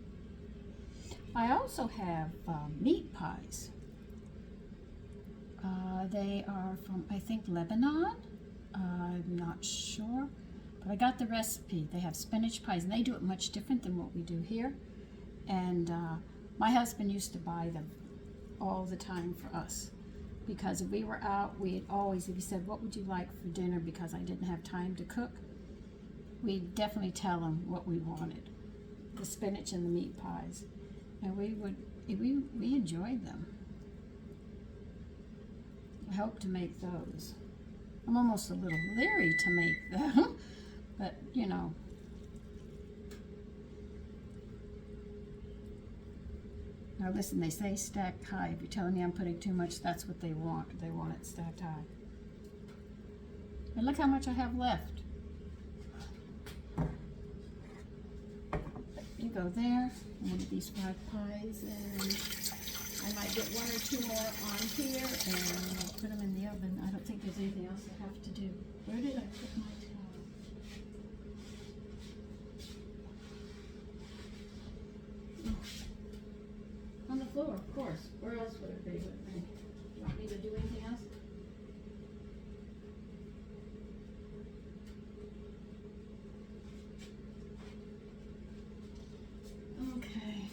I also have meat pies. They are from, I think, Lebanon. I'm not sure, but I got the recipe. They have spinach pies, and they do it much different than what we do here. And my husband used to buy them all the time for us, because if we were out, we'd always, if he said, what would you like for dinner, because I didn't have time to cook, we'd definitely tell him what we wanted. The spinach and the meat pies, and we enjoyed them. I hope to make those. I'm almost a little leery to make them, but you know. Now listen, they say stacked high. If you're telling me I'm putting too much, that's what they want. They want it stacked high. And look how much I have left. You go there, one of these 5 pies, and I might get 1 or 2 more on here, and I'll put them in the oven. I don't think there's anything else I have to do. Where did I put my towel? Oh. On the floor, of course. Where else would it be with me? You want me to do anything else? Okay,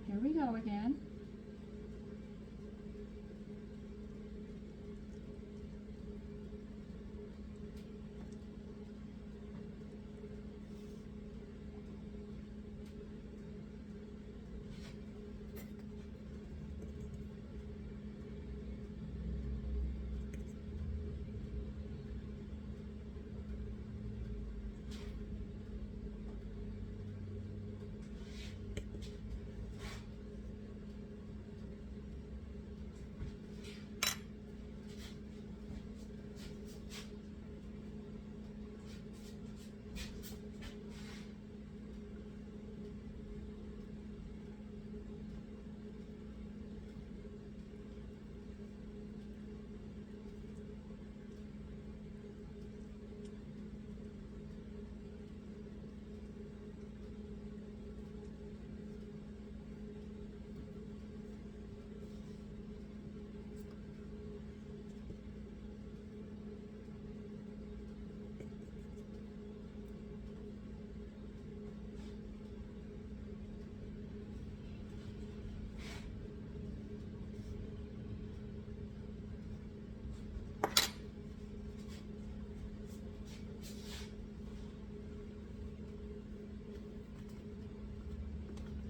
here we go again.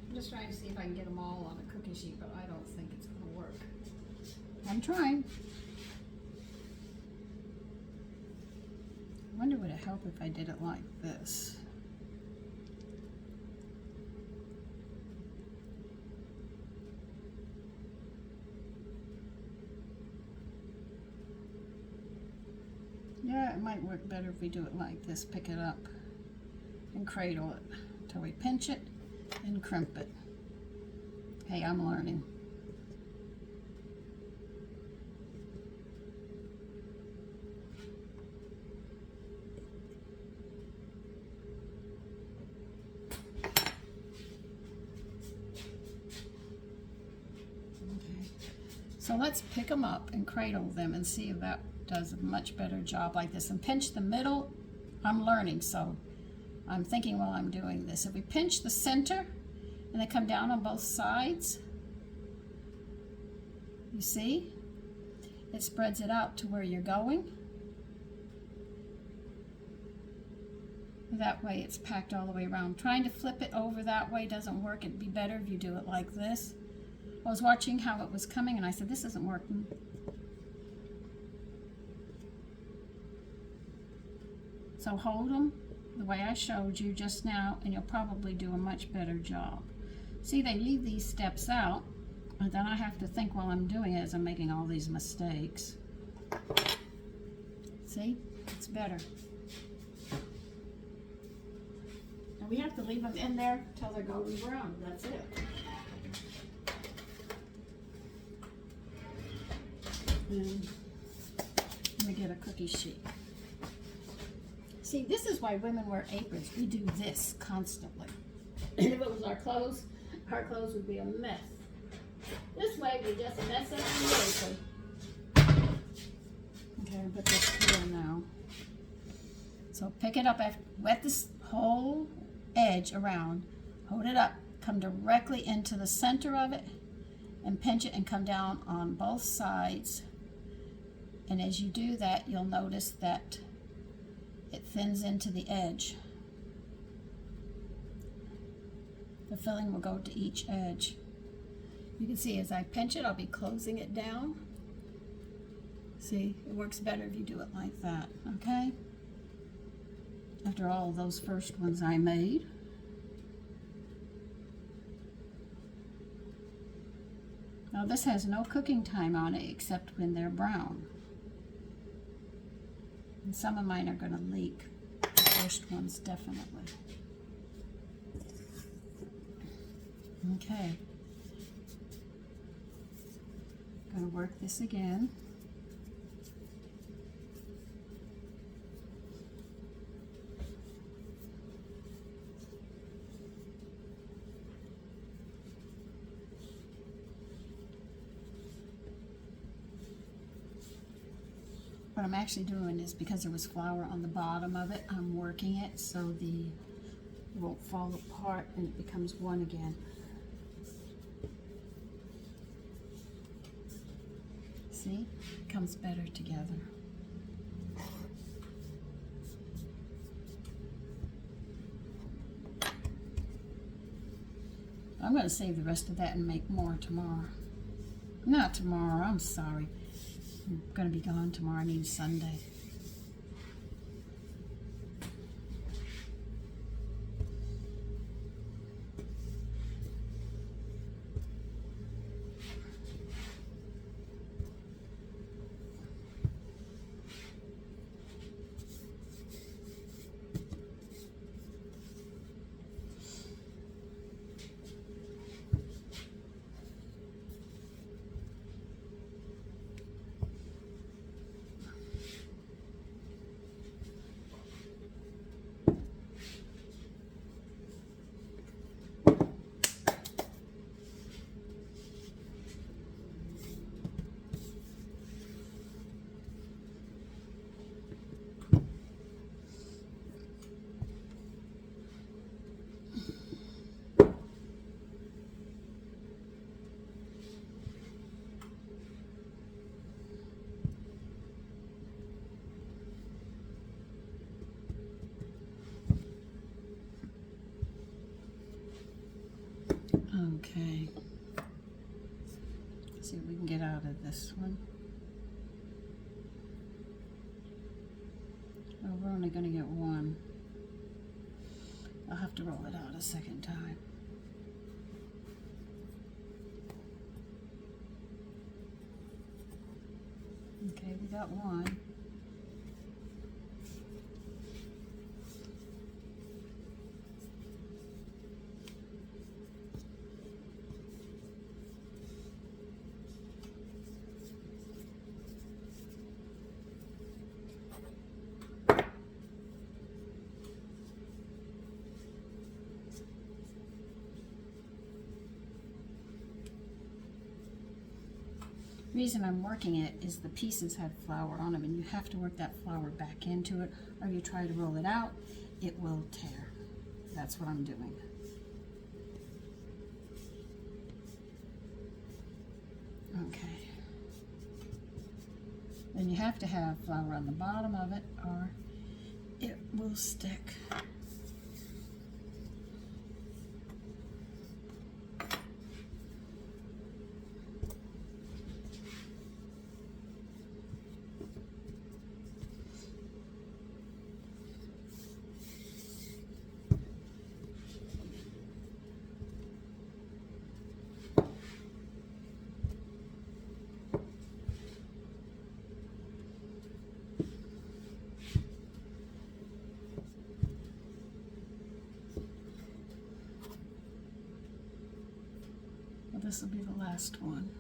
I'm just trying to see if I can get them all on a cookie sheet, but I don't think it's going to work. I'm trying. I wonder would it help if I did it like this. Yeah, it might work better if we do it like this. Pick it up and cradle it until we pinch it and crimp it. Hey, I'm learning. So let's pick them up and cradle them and see if that does a much better job like this. And pinch the middle. I'm learning, so I'm thinking while I'm doing this. If we pinch the center and then come down on both sides, you see? It spreads it out to where you're going. That way it's packed all the way around. Trying to flip it over that way doesn't work. It'd be better if you do it like this. I was watching how it was coming and I said, this isn't working. So hold them the way I showed you just now and you'll probably do a much better job. See, they leave these steps out and then I have to think while I'm doing it as I'm making all these mistakes. See, it's better. And we have to leave them in there till they're golden brown. That's it. And let me get a cookie sheet. See, this is why women wear aprons. We do this constantly. And if it was our clothes would be a mess. This way we just mess up the apron. Okay, I'll put this here now. So pick it up, wet this whole edge around, hold it up, come directly into the center of it, and pinch it and come down on both sides. And as you do that, you'll notice that it thins into the edge. The filling will go to each edge. You can see as I pinch it, I'll be closing it down. See, it works better if you do it like that, okay? After all those first ones I made. Now this has no cooking time on it except when they're brown. And some of mine are going to leak. The first ones definitely. Okay. Going to work this again. What I'm actually doing is, because there was flour on the bottom of it, I'm working it so it won't fall apart and it becomes one again. See? It comes better together. I'm going to save the rest of that and make more tomorrow. Not tomorrow, I'm sorry. I'm going to be gone tomorrow. I need Sunday. Okay. Let's see what we can get out of this one. Oh, we're only going to get one. I'll have to roll it out a second time. Okay, we got one. The reason I'm working it is the pieces have flour on them, and you have to work that flour back into it, or you try to roll it out, it will tear. That's what I'm doing. Okay. Then you have to have flour on the bottom of it, or it will stick. This will be the last one.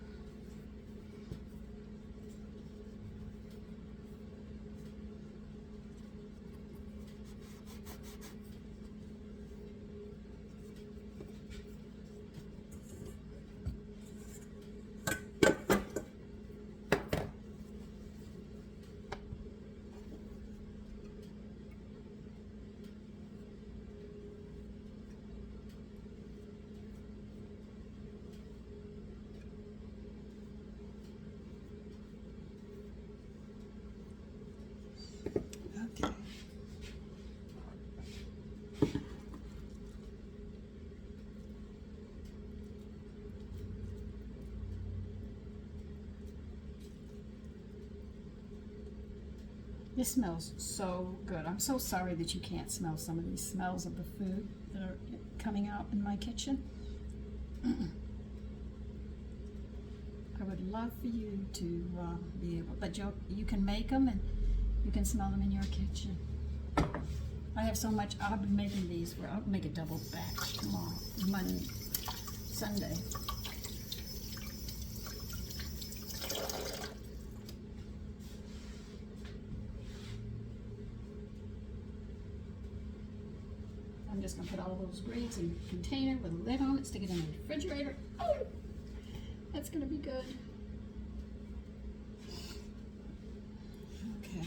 Okay. This smells so good. I'm so sorry that you can't smell some of these smells of the food that are coming out in my kitchen. I would love for you to be able, but you can make them and you can smell them in your kitchen. I have so much. I'll be making these. I'll make a double batch tomorrow, Monday, Sunday. I'm just going to put all those greens in a container with a lid on it, stick it in the refrigerator. Oh, that's going to be good. Okay.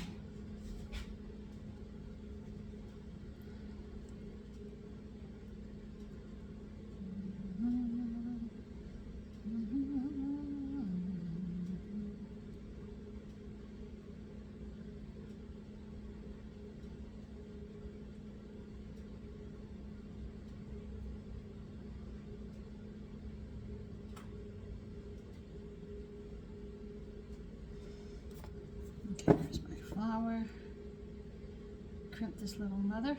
Okay, there's my flour. Crimp this little mother.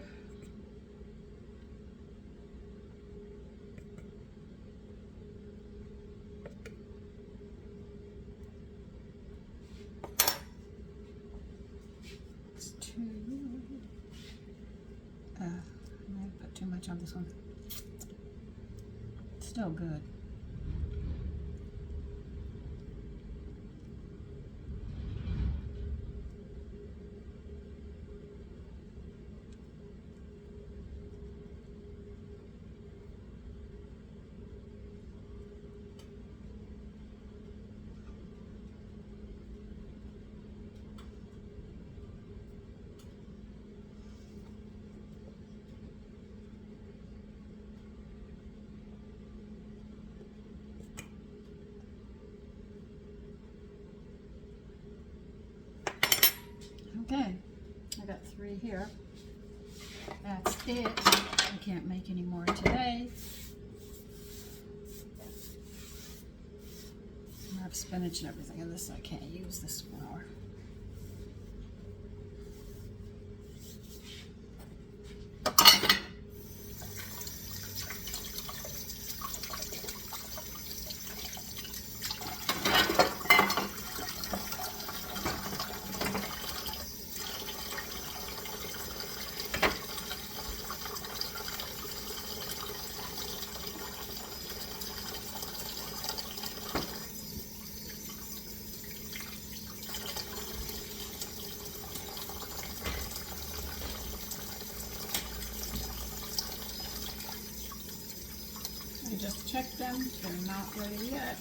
It's too. I put too much on this one. It's still good. Okay, I got 3 here. That's it. I can't make any more today. I have spinach and everything in this, so I can't use this flour. I just checked them, they're not ready yet.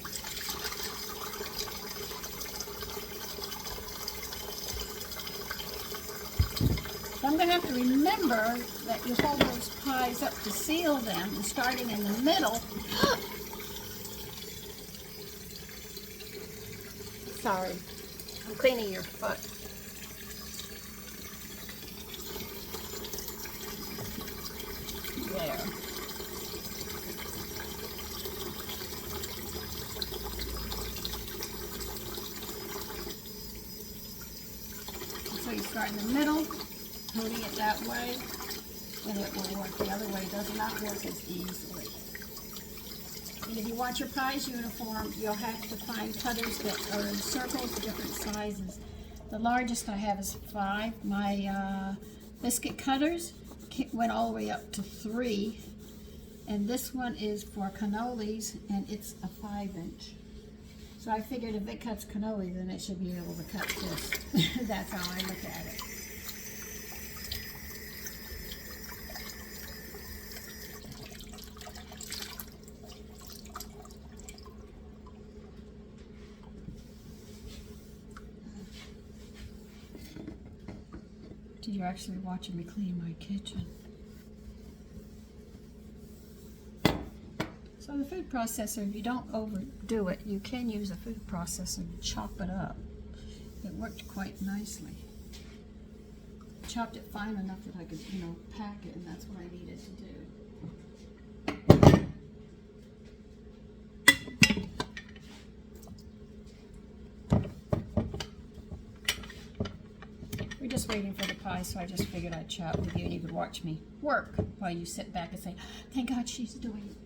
So I'm going to have to remember that you hold those pies up to seal them, and starting in the middle. Sorry, I'm cleaning your foot. There. So you start in the middle, holding it that way, and it will work the other way. It does not work as easily. And if you want your pies uniform, you'll have to find cutters that are in circles, different sizes. The largest I have is 5. My biscuit cutters went all the way up to 3. And this one is for cannolis, and it's a 5-inch. So I figured if it cuts cannoli, then it should be able to cut this. That's how I look at it. You're actually watching me clean my kitchen. So the food processor, if you don't overdo it, you can use a food processor to chop it up. It worked quite nicely. Chopped it fine enough that I could, pack it, and that's what I needed to do. Just waiting for the pie, so I just figured I'd chat with you and you could watch me work while you sit back and say, thank God she's doing it.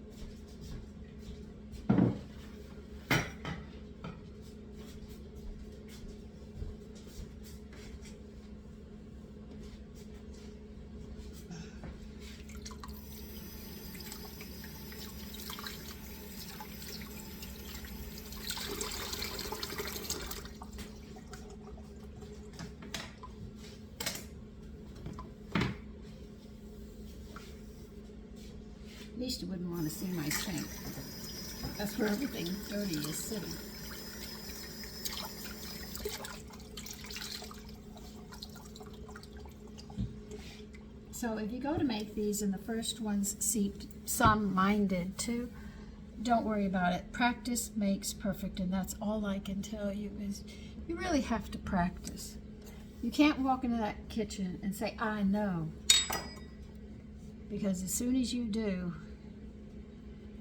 At least you wouldn't want to see my sink. That's where everything dirty is sitting. So if you go to make these and the first ones seeped, some mine did too, don't worry about it. Practice makes perfect, and that's all I can tell you is you really have to practice. You can't walk into that kitchen and say, I know. Because as soon as you do,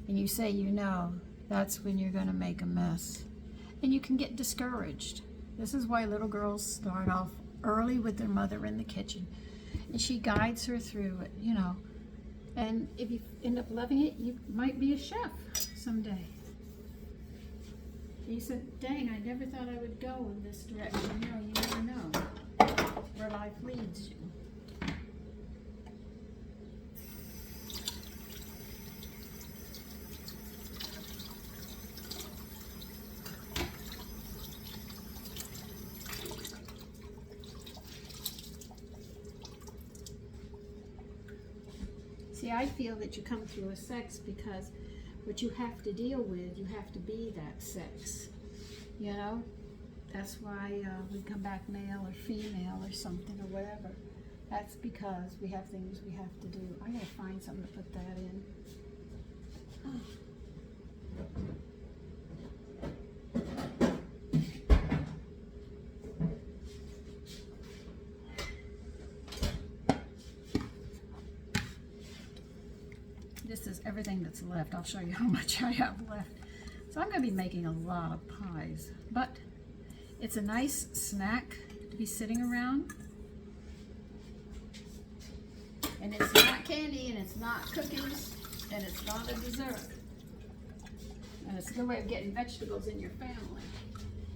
and you say you know, that's when you're going to make a mess. And you can get discouraged. This is why little girls start off early with their mother in the kitchen. And she guides her through it, And if you end up loving it, you might be a chef someday. And you said, dang, I never thought I would go in this direction. You never know where life leads you. See, I feel that you come through a sex because what you have to deal with, you have to be that sex, That's why we come back male or female or something or whatever. That's because we have things we have to do. I gotta find something to put that in. This is everything that's left. I'll show you how much I have left. So I'm going to be making a lot of pies, but it's a nice snack to be sitting around. And it's not candy, and it's not cookies, and it's not a dessert. And it's a good way of getting vegetables in your family.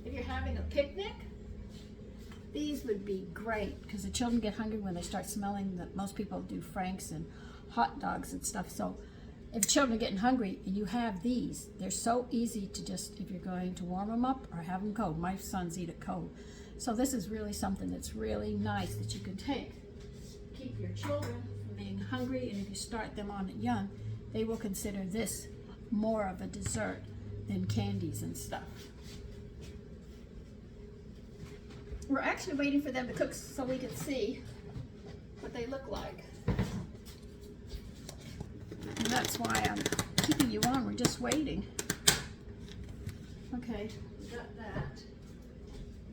If you're having a picnic, these would be great because the children get hungry when they start smelling that most people do franks and hot dogs and stuff. So if children are getting hungry and you have these, they're so easy to just, if you're going to warm them up or have them cold. My sons eat it cold. So this is really something that's really nice that you can take. Keep your children from being hungry, and if you start them on it young, they will consider this more of a dessert than candies and stuff. We're actually waiting for them to cook so we can see. they look like. And that's why I'm keeping you on. We're just waiting. Okay, we got that.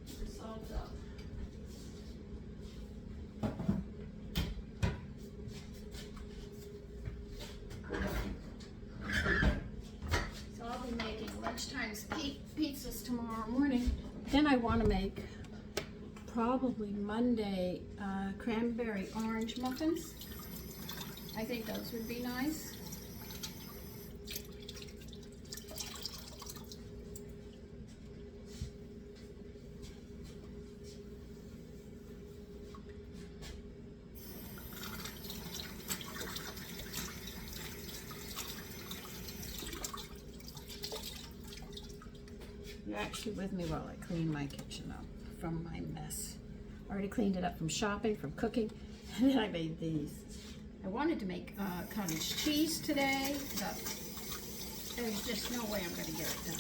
It's all up. So I'll be making lunchtime pizzas tomorrow morning. Then I want to make probably Monday cranberry orange muffins. I think those would be nice. You're actually with me while I clean my kitchen up from my mess. I already cleaned it up from shopping, from cooking, and then I made these. I wanted to make cottage cheese today, but there's just no way I'm going to get it done.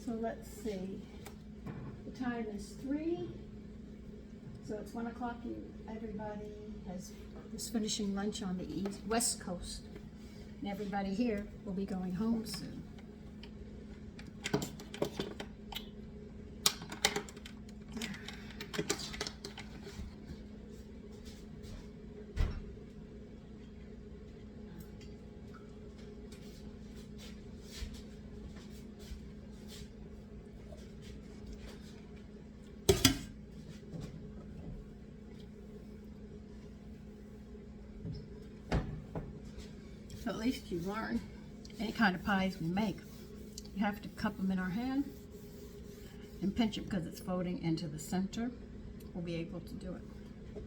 So let's see, the time is 3, so it's 1 o'clock. Everybody is finishing lunch on the west coast, and everybody here will be going home soon. So at least you learn any kind of pies we make. You have to cup them in our hand and pinch it because it's folding into the center. We'll be able to do it.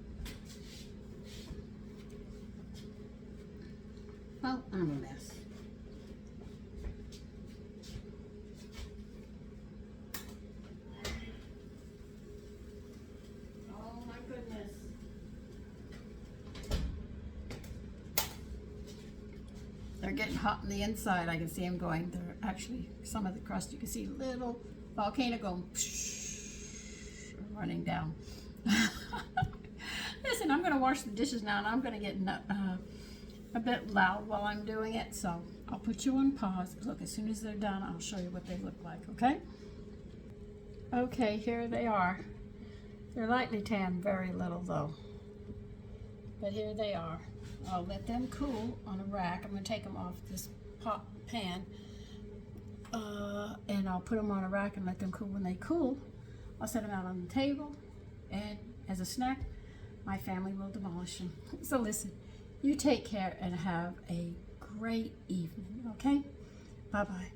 Well, I'm a mess. Oh my goodness. They're getting hot on the inside. I can see them going. They're actually, some of the crust, you can see little volcano going running down. Listen, I'm going to wash the dishes now, and I'm going to get a bit loud while I'm doing it, so I'll put you on pause. Look, as soon as they're done, I'll show you what they look like, okay? Okay, here they are. They're lightly tanned, very little though. But here they are. I'll let them cool on a rack. I'm going to take them off this pan, and I'll put them on a rack and let them cool. When they cool, I'll set them out on the table, and as a snack, my family will demolish them. So listen, you take care and have a great evening, okay? Bye-bye.